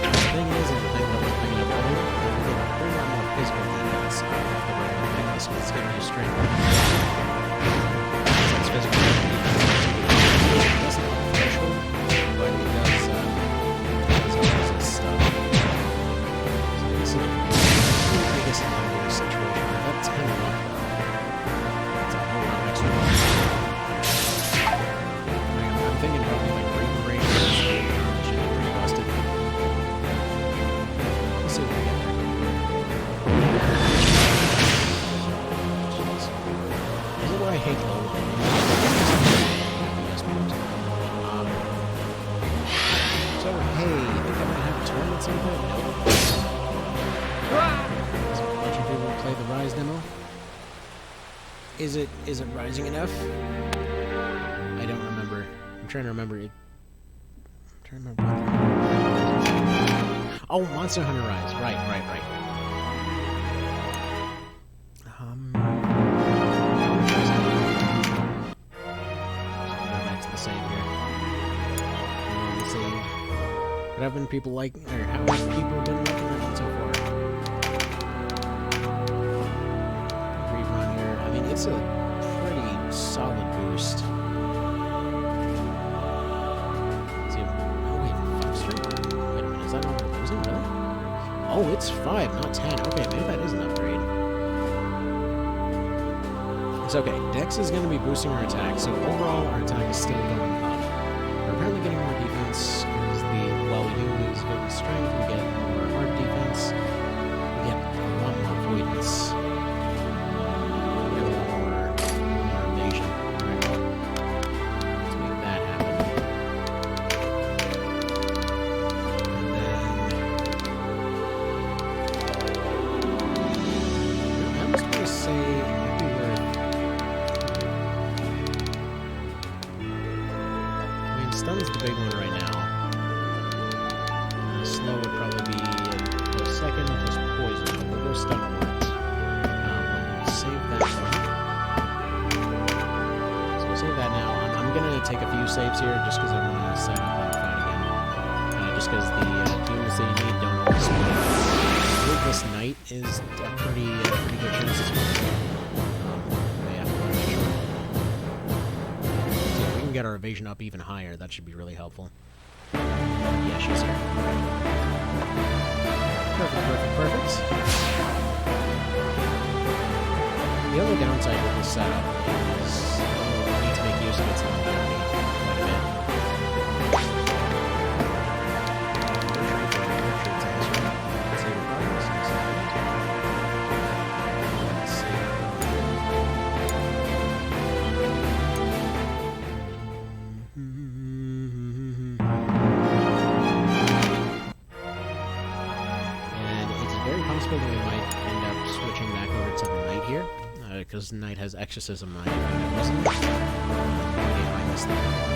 The thing is, and the thing that I was bringing up earlier, you get a whole lot more physical demons off the regular necklace, because it's giving you strength. It's physical defense. It doesn't have a threshold, but it does all this stuff. So this is the biggest number situation. That's kind of luck. I'm thinking probably like Raven Raid should be pretty busted. Let's see what we get there. Jeez. This is why I hate low. So hey, you think I might have a turn at some point? Nope. So a bunch of people play the Rise demo. Is it rising enough? I don't remember. I'm trying to remember it. Oh, Monster Hunter Rise. Right. Go back to the same here. Let's see. What have been people like, or how have people been liking that one so far? Rerun here. I mean, it's a pretty solid boost. Oh, it's 5, not 10. Okay, maybe that is an upgrade. It's okay. Dex is going to be boosting our attack, so overall our attack is still going up. We're apparently getting more defense, because while we do lose good in strength, we get more hard defense. We get a lot more avoidance. We get a lot more evasion. Alright, well, let's make that happen. Stun's the big one right now. Slow would probably be a close second, plus poison, but we'll go stun once. We'll save that one. So we'll save that now. I'm gonna take a few saves here just because I want to set up and fight again. Just because the demons that you need don't always spawn. I believe this knight is a pretty good chance as well. Get our evasion up even higher. That should be really helpful. Yeah, she's here. Perfect. The only downside with this setup is we need to make use of its longevity quite a bit. because Knight has exorcism. I missed that.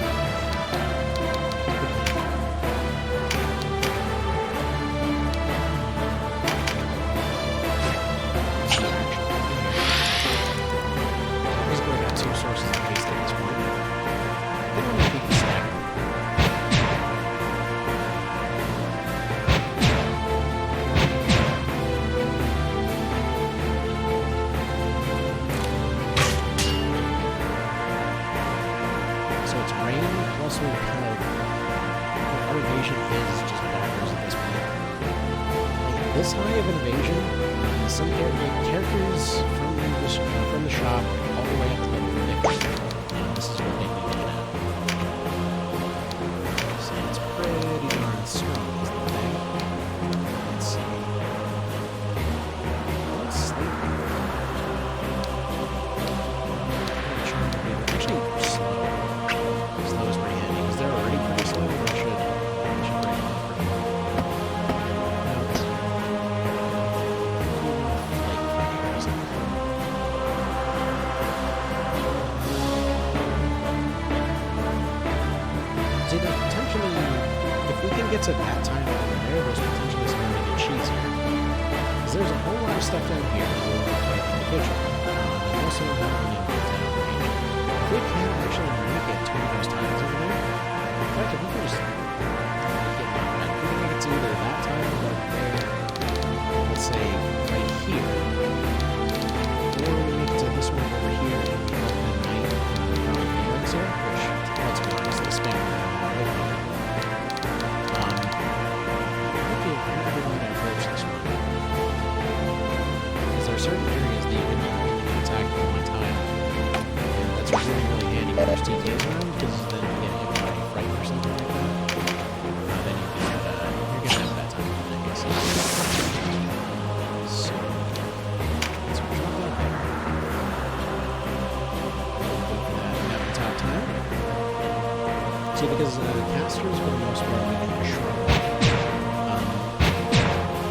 This high of an invasion, some characters from the shop all the way up to level 50. This is what they need to get at. So it's pretty darn strong, is the thing. Let's see. Let's sleep. Actually, slow. Slow is pretty handy, because they're already pretty slow. They should break them up pretty well. See, that potentially, if we can get to that time over there, there's potentially some really good cheese here. Because there's a whole lot of stuff down here that we'll fight in the kitchen. And most of them have been in down range. If we can actually make it to those tiles over there, in fact, if we can just make it to either that tile right there, let's say right here, or we make it to this one over here, and we have the Knight Phalanx here, which, let's be honest, the spam might be a good way to approach this one. Because there are certain areas that you can attack from one time. And that's really, really handy when there's TKs around, because then you get hit by a fright or something like that. Then you can, you're going to have that time in that case. So, let's drop that there. We'll go for that at the top time. See, because casters, for the most part, we can shrug.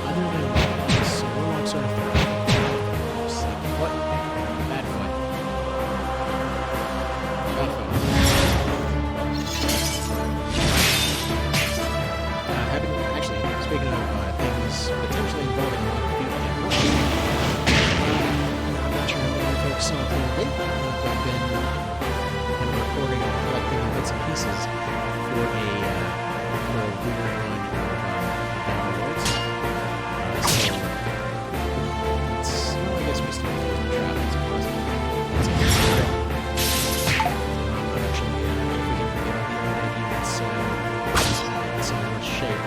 Other than this, warlocks are a threat. What? Bad foot. Bad foot. Actually, speaking of things potentially involving a lot of feet and rushing, I'm not sure how many folks saw it lately. I've been recording and collecting bits and pieces for a weird run of Battle Lords. So, well, I guess we still have the trap. It's possible. I'm not actually if we can get all the other units in so much shape.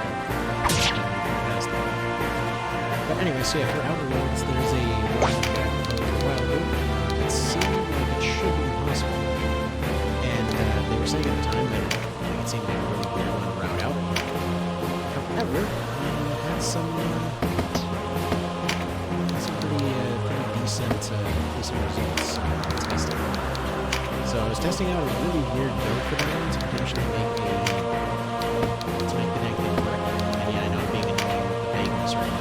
But anyway, so yeah, for Outer Worlds, there's a run that I proposed a while ago. It seemed like it should be possible. And they were saying at the time that it seemed like a really weird one to route out. However, I had some pretty decent results testing. So I was testing out a really weird build for that to potentially make the negative work. And yeah, I know I'm being annoying with the vagueness right now.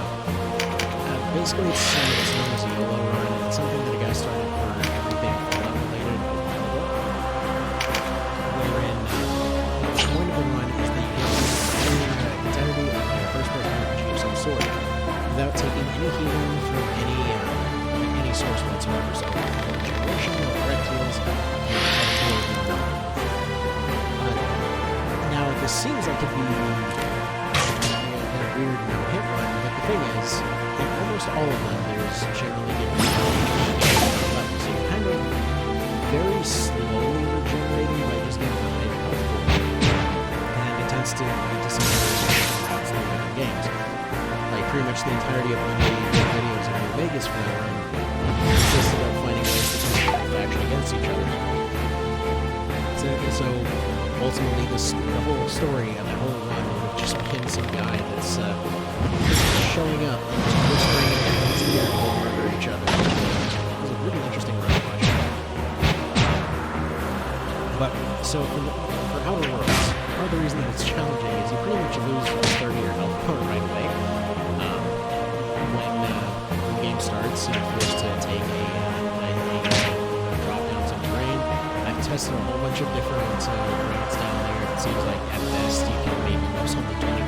Basically, it's known as a YOLO run. It's something that a guy started for everything Fallout related a while ago. Wherein the point of the run is that you get the entirety of a first-person RPG of some sort without taking any healing from any source whatsoever. So, no regeneration, no direct heals, now, this seems like it'd be a weird no-hit run, but the thing is, in almost all of them, there's generally good levels. So you're kind of very slowly regenerating by just getting a higher health pool. And it tends to lead to some routes in different games. Like, pretty much the entirety of one of the videos of New Vegas for that run consisted of finding ways to turn the faction against each other. So ultimately, the whole story of that whole run would have just been some guy that's just showing up and just whispering against the air and murder each other. It was a really interesting run to watch. But, so for Outer Worlds, part of the reason that it's challenging is you pretty much lose a third of your health point right away. When the game starts, you're forced to take a tested a whole bunch of different routes down there. It seems like at best you can maybe lose only 20%.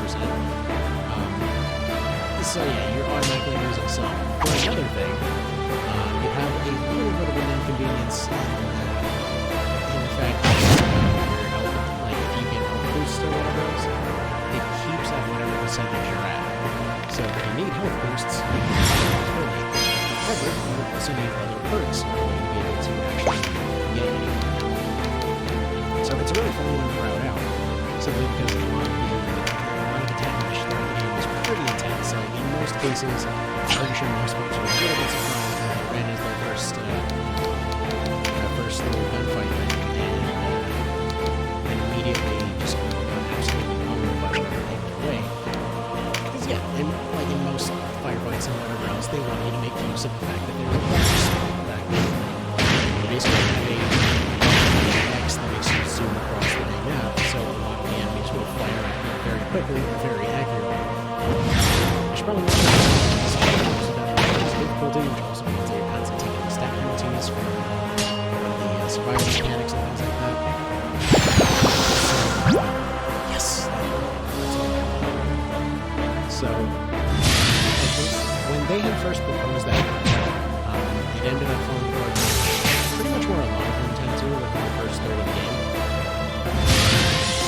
So yeah, you're automatically losing some. For another thing, you have a little bit of an inconvenience in the fact that your health, like if you get health boosts or whatever else, it keeps at whatever percentage you're at. So if you need health boosts, you can kill it. However, you also need other perks in order to be able to actually get anything. So it's a really fun one to route out, simply because a lot of the damage throughout the game is pretty intense. Like in most cases, I'm sure most folks are a little bit surprised when they ran into their first little gunfight thing and immediately just got absolutely owned by whatever came their way. Because yeah, like in most firefights and whatever else, they want you to make use of the fact that there's a boss back there. You basically have a X that makes you zoom across the map, so a lot of the enemies will fire at you very quickly and very accurately. I should probably mention this difficulty, which also means that you're constantly taking stat penalties from the survival mechanics and things like that. So, yes! That's all I want. So, I think when they had first proposed that, it ended up falling apart pretty much where a lot of them tend to within the first third of the game.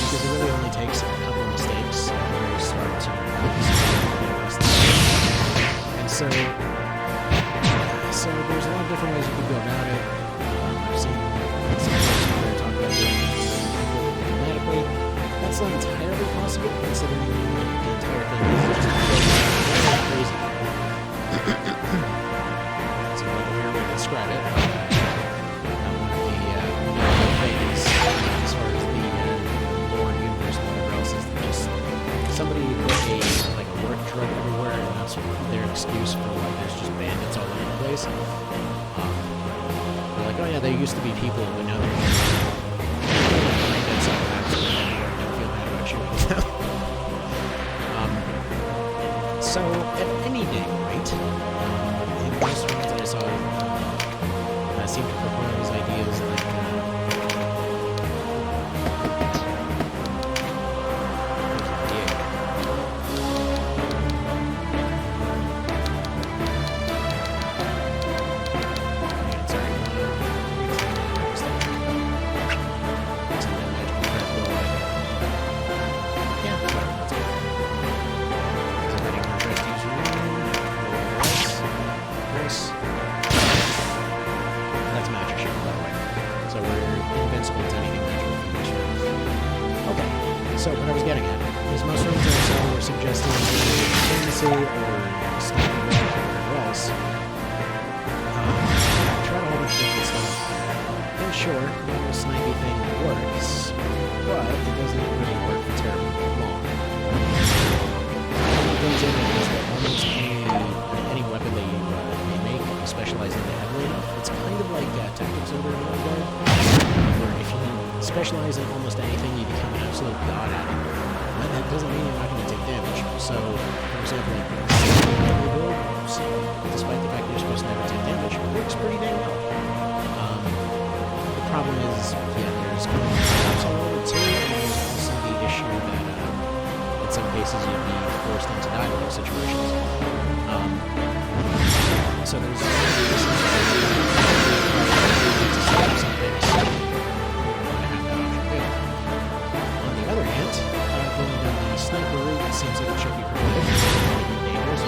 Because it really only takes a couple of mistakes where you start to and so there's a lot of different ways you can go about it. I've seen some folks out there talk about doing it automatically. That's not entirely possible, considering the entire thing is just crazy. It's a weird way to describe it. One of the things as far as the lore universe and whatever else is just somebody put a work drug everywhere, and that's their excuse for why there's just bandits all over the place. They're like, oh yeah, there used to be people, but now they're bandits all absolutely everywhere. Don't feel bad about shooting them. So at any day, right? In most ones that I saw, I seem to propose ideas like. So what I was getting at is most rooms I saw were suggesting tendency or sniping or whatever else. Tried a whole bunch of different stuff. And sure, the little snipey thing works, but it doesn't really work for terribly long. One of the things in it is that almost any weapon that you may make, you specialize in it heavily enough. It's kind of like Tactics Ogre in one way, where if you specialize in almost anything, you become an absolute god at it. But that doesn't mean you're not going to take damage. So, for example, like build, despite the fact that you're supposed to never take damage, it works pretty dang well. The problem is, yeah, there's kind of traps all over too, and there's also the issue that in some cases you'd be forced into dialogue situations. So there's sniper route seems like it should be pretty good. Dangerous.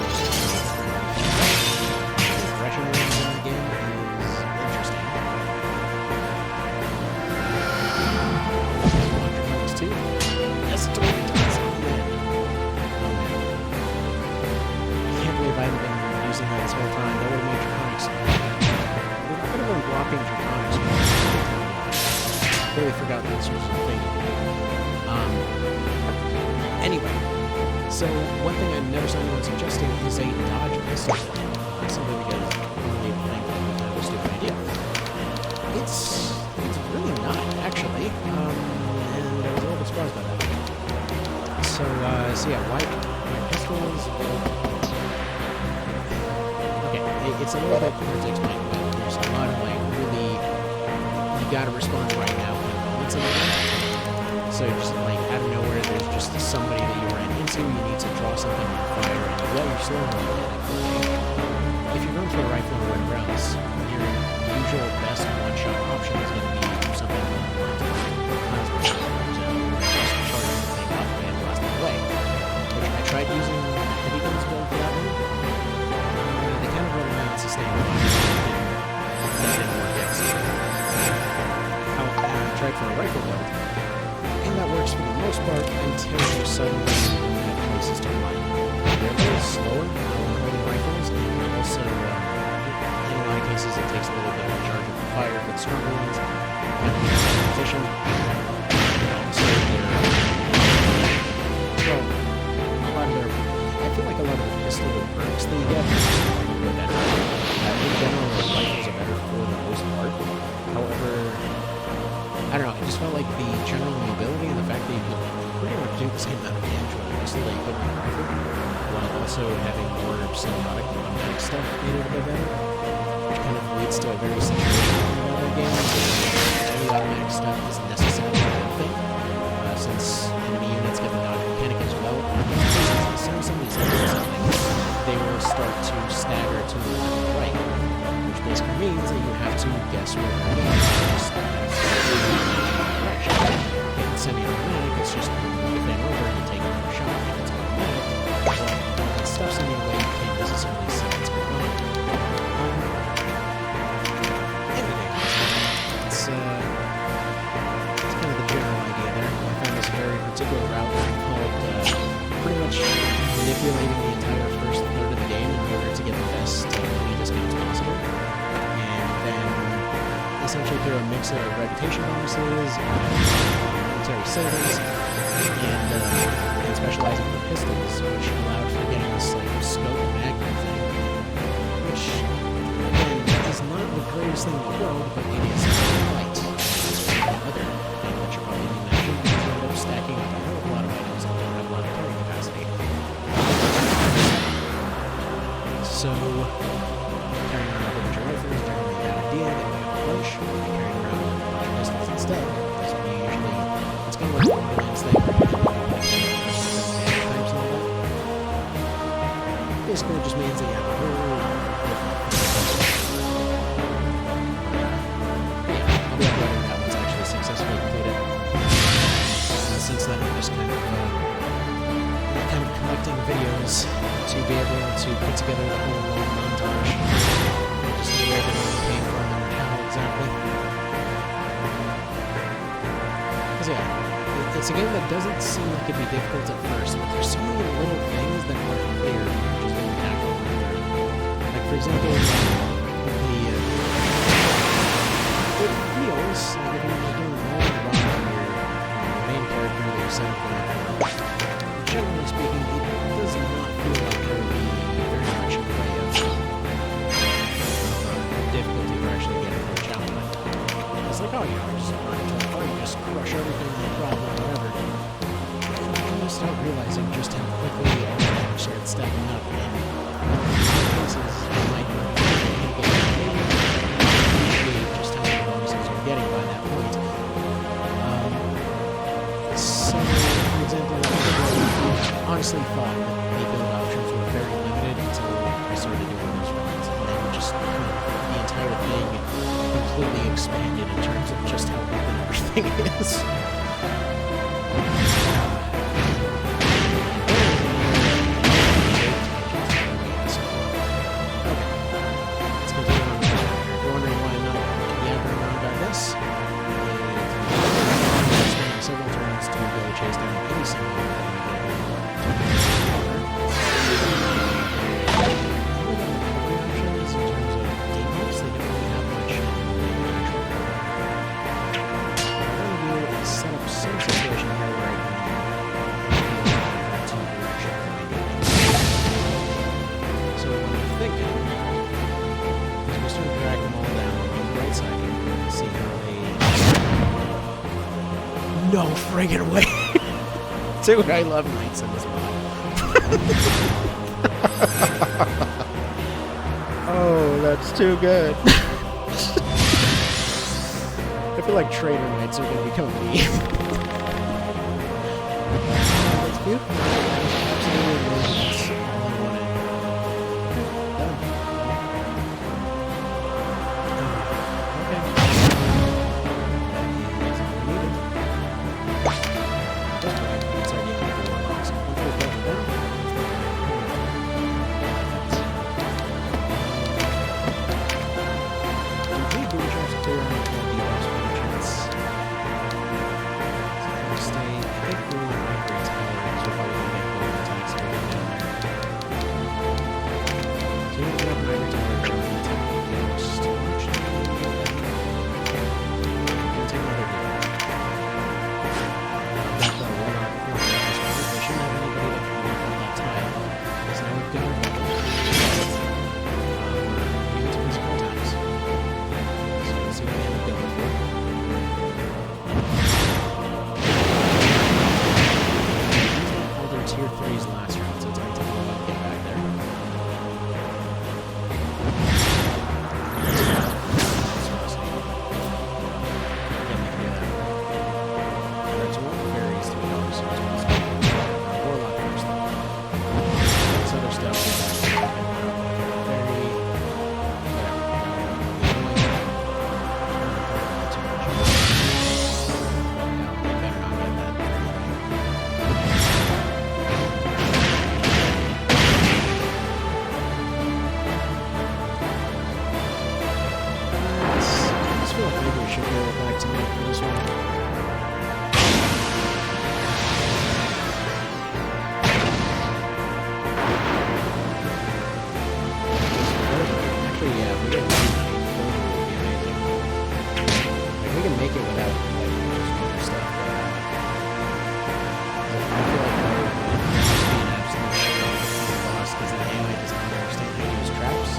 Progression range in the game is interesting. There's too. Yes, it totally does. Oh man. I can't believe I haven't been using that this whole time. That would have made Draconics. I could have been blocking Draconics for a long time. I really forgot that this was a thing. Anyway, so one thing I never saw anyone suggesting is a dodge missile. Simply because normally people think that was a stupid idea. It's really not, actually, and I was a little bit surprised by that. So yeah, why pistols? Okay, it's a little bit hard to explain, but there's a lot of like really gotta respond right now in moments in the game. So just like out of nowhere, there's just somebody that you ran into, you need to draw something on fire, and you're slow if you're going for a rifle or whatever else, your usual best one-shot option is going to be something along the lines of plasma shot, for example, where just charging the thing up and blasting away. Which I tried using heavy guns build for that one. They kind of run around sustainable fire. That didn't work excellent. However, I tried for a rifle build, and that works for the most part until you suddenly have places to run. They're a little slower when holding rifles, and also, in a lot of cases, it takes a little bit more charge of the fire for the stronger ones, and the competition. So, well, a lot of their, I feel like a lot of the pistol perks that you get are a little bit better. In general, rifles are better for the most part. However, I don't know, I just felt like the general mobility and the fact that you can pretty much do the same amount of damage with a pistol that you could with a rifle, while also having more semiotic and automatic stuff made it a bit better, which kind of leads to a very situational kind of other game, where any automatic stuff isn't necessarily a good thing, since enemy units get the dodge mechanic as well. As soon as somebody's hitting something, they will start to stagger to the left and right, which basically means that you have to guess where they're going. If it's semi-automatic, it's just move the thing over and you take another shot. If it's automatic, well, that stuff's in your way, you can't necessarily see what's going on. Anyway, it's kind of the general idea there. I found this very particular route called pretty much manipulating the entire first third of the game in order to get the best money discounts possible. And then essentially through a mix of reputation bonuses, military savings, and specializing for pistols, which allowed for getting this like scope magnum thing, which again is not the greatest thing in the world, but it is light. Another thing that you're probably imagining, you end up stacking up a whole lot of items and don't have a lot of carrying capacity. So carrying around a whole bunch of rifles, generally a bad idea. They weigh a bunch. Carrying around a bunch of pistols instead. Because we usually, it's kind of like the Borderlands thing. Basically, it just means that you have a whole different yeah, I'll be uploading that once I actually successfully complete it. Since then, I'm just kind of collecting videos to be able to put together the whole long montage. Just where everything came from and how exactly. Because yeah, it's a game that doesn't seem like it'd be difficult at first, but there's so many little things that aren't clear when you're just being tackled. Like for example, it feels like if you're just doing a normal run on your main character that you're set up for, generally speaking, it does not feel like there would be very much in the way of difficulty for actually getting through a challenge. It's like, oh, you know, just run into a car, you just crush everything, no problem, whatever. And then you start realizing just how quickly everything starts stacking up, and in some cases, you might not appreciate just how many bonuses you're getting by that point. So, for example, honestly thought that the build options were very limited until I started doing those runs, and then just the entire thing completely expanded in terms of just how open everything is. Let's continue on. If you're wondering why I'm not yapping around about this, it's spending several turns to go chase down any single one that you get. No friggin' way! Dude, I love knights in this mod. Oh, that's too good. If feel like trader knights are going to become a meme. That's cute. Absolutely amazing. That's all I wanted. Done. Okay. It's already on the warlocks. Hopefully that will work. Clear on the debuffs for the chance. So I'm going to stay, I think we want migrates anyway, because we're probably going to make both attacks if we get down there. So we're going to have migrates anyway, we're going to attack the ghost. Actually, we're going to take another deal. I've got the warlock before the office one. They shouldn't have anybody that can work on that tile, because now we've got a weapon. We're able to physical attacks. See what we end up going for. All their tier 3s last round, so it's going to take a while to get back there. There's one fairies to go, so it's possible. Warlock first, though. This other stuff is very... Should go back to me for this one. Actually, yeah, if we get one would be amazing. Like, we can make it without, like, just other stuff. I feel like that would be an absolute shit on the boss, because the AI does not understand how to use traps.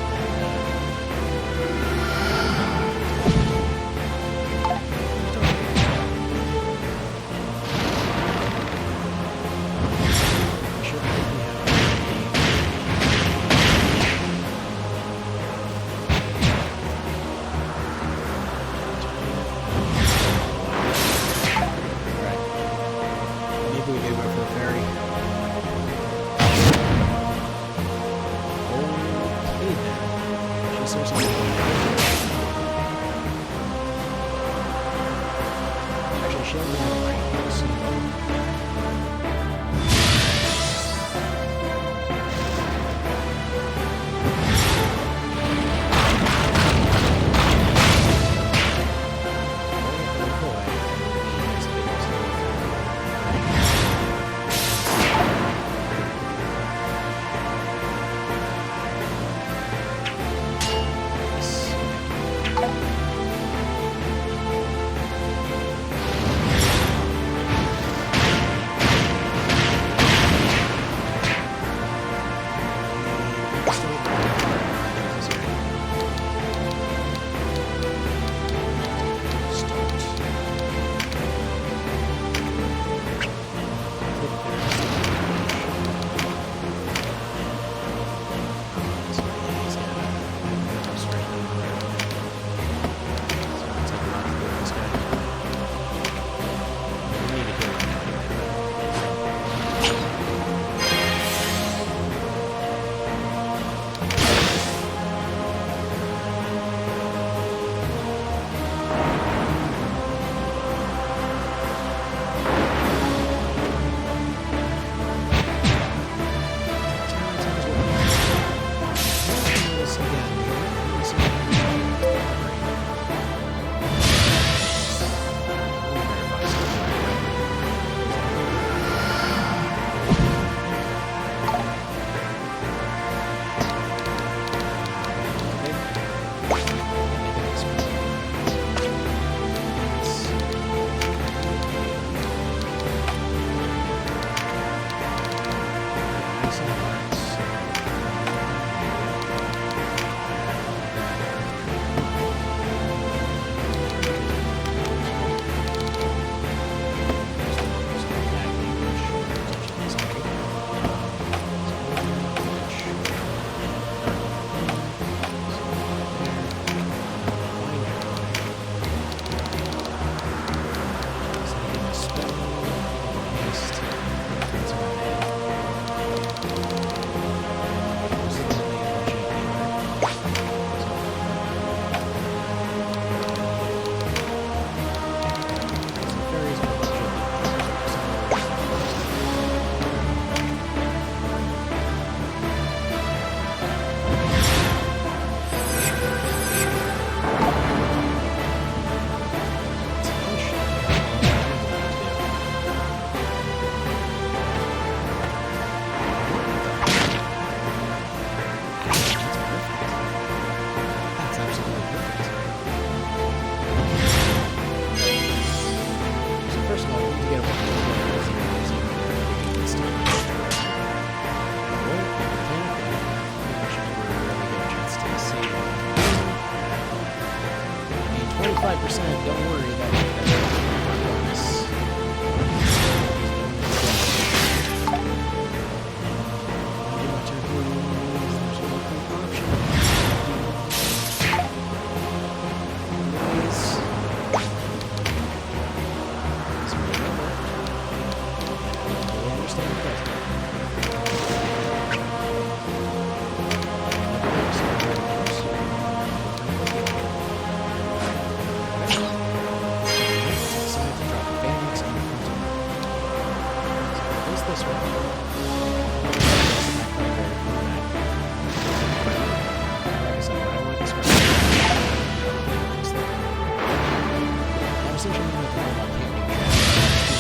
essentially mean that the robot can't be forever. You don't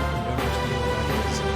understand what that is. Let's show you.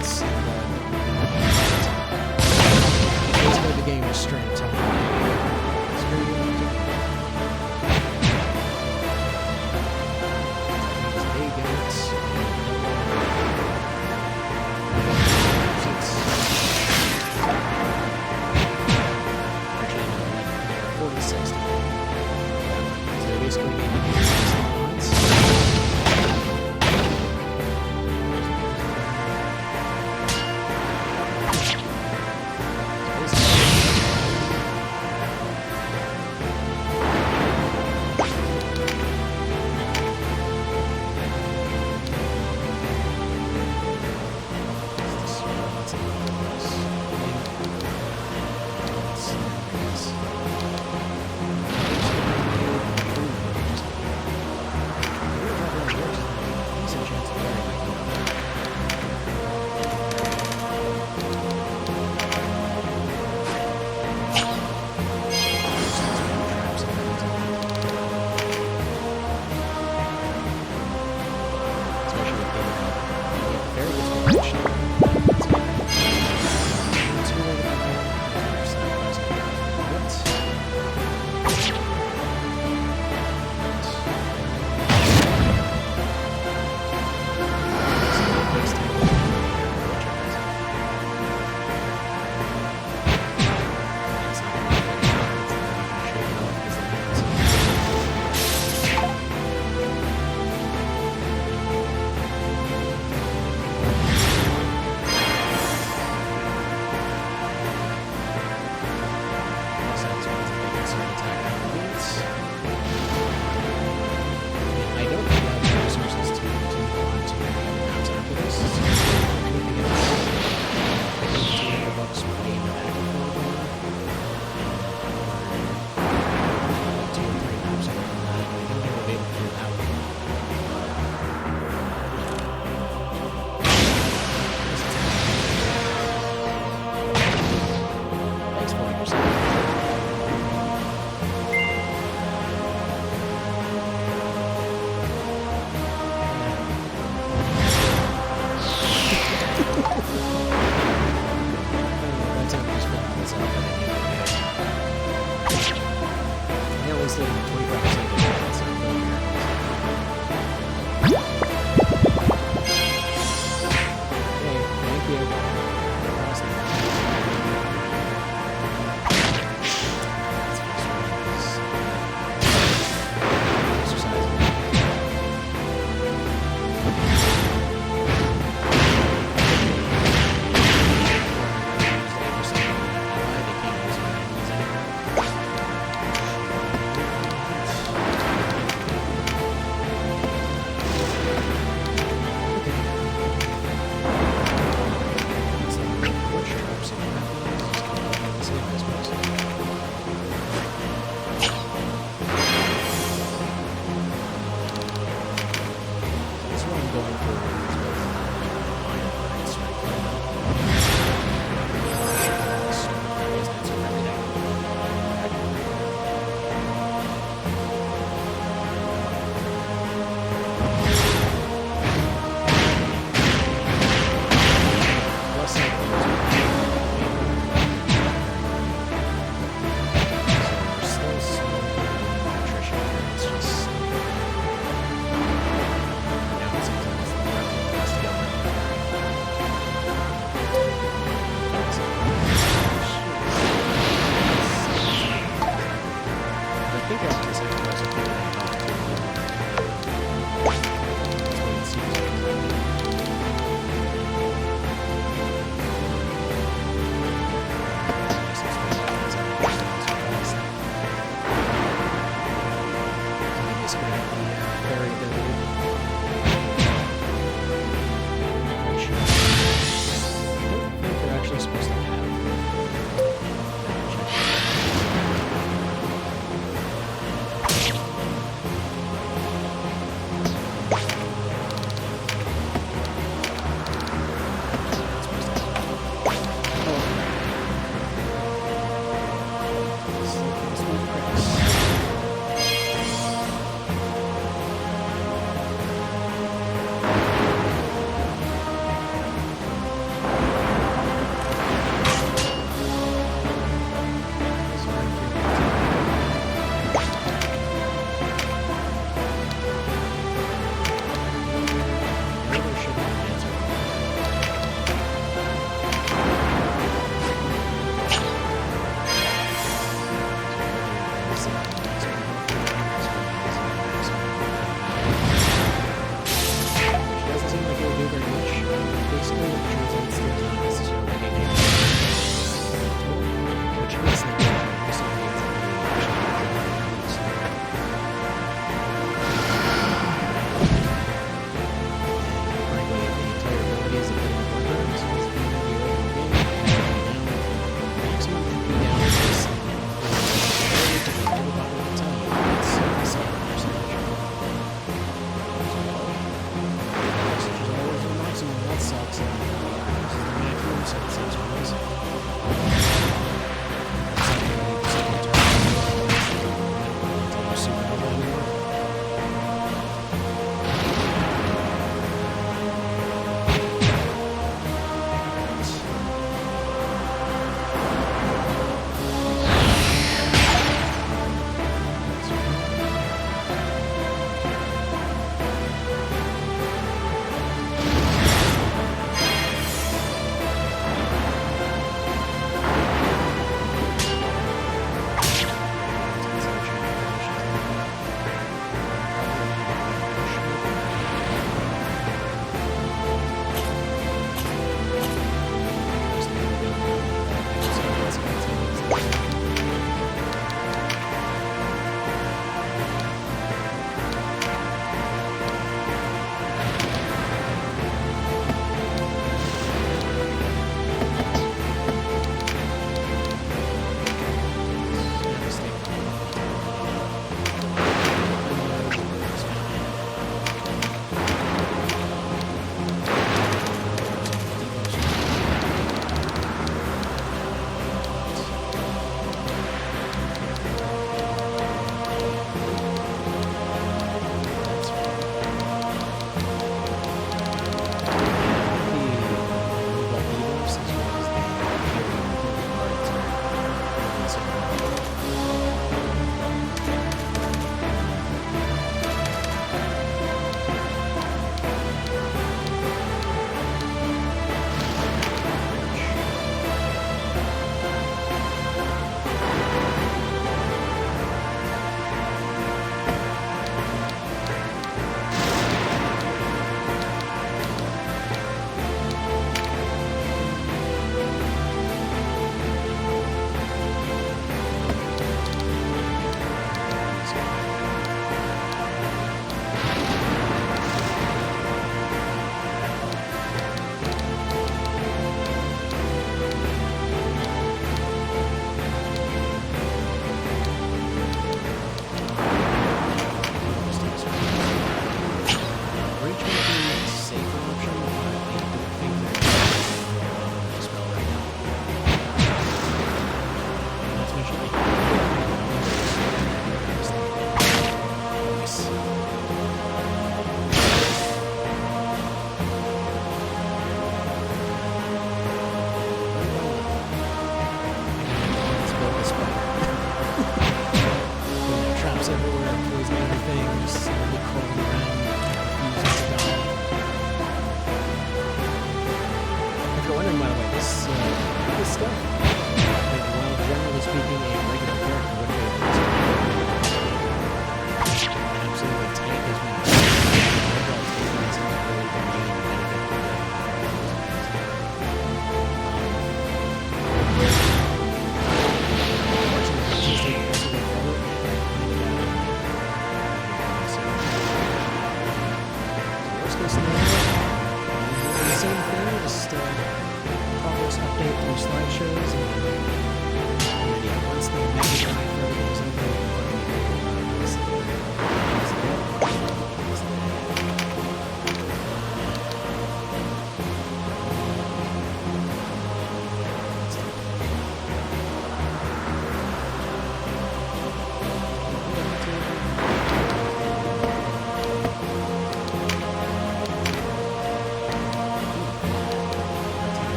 gates, and basically the game is straight to this one is.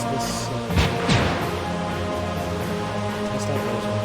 Is this, test out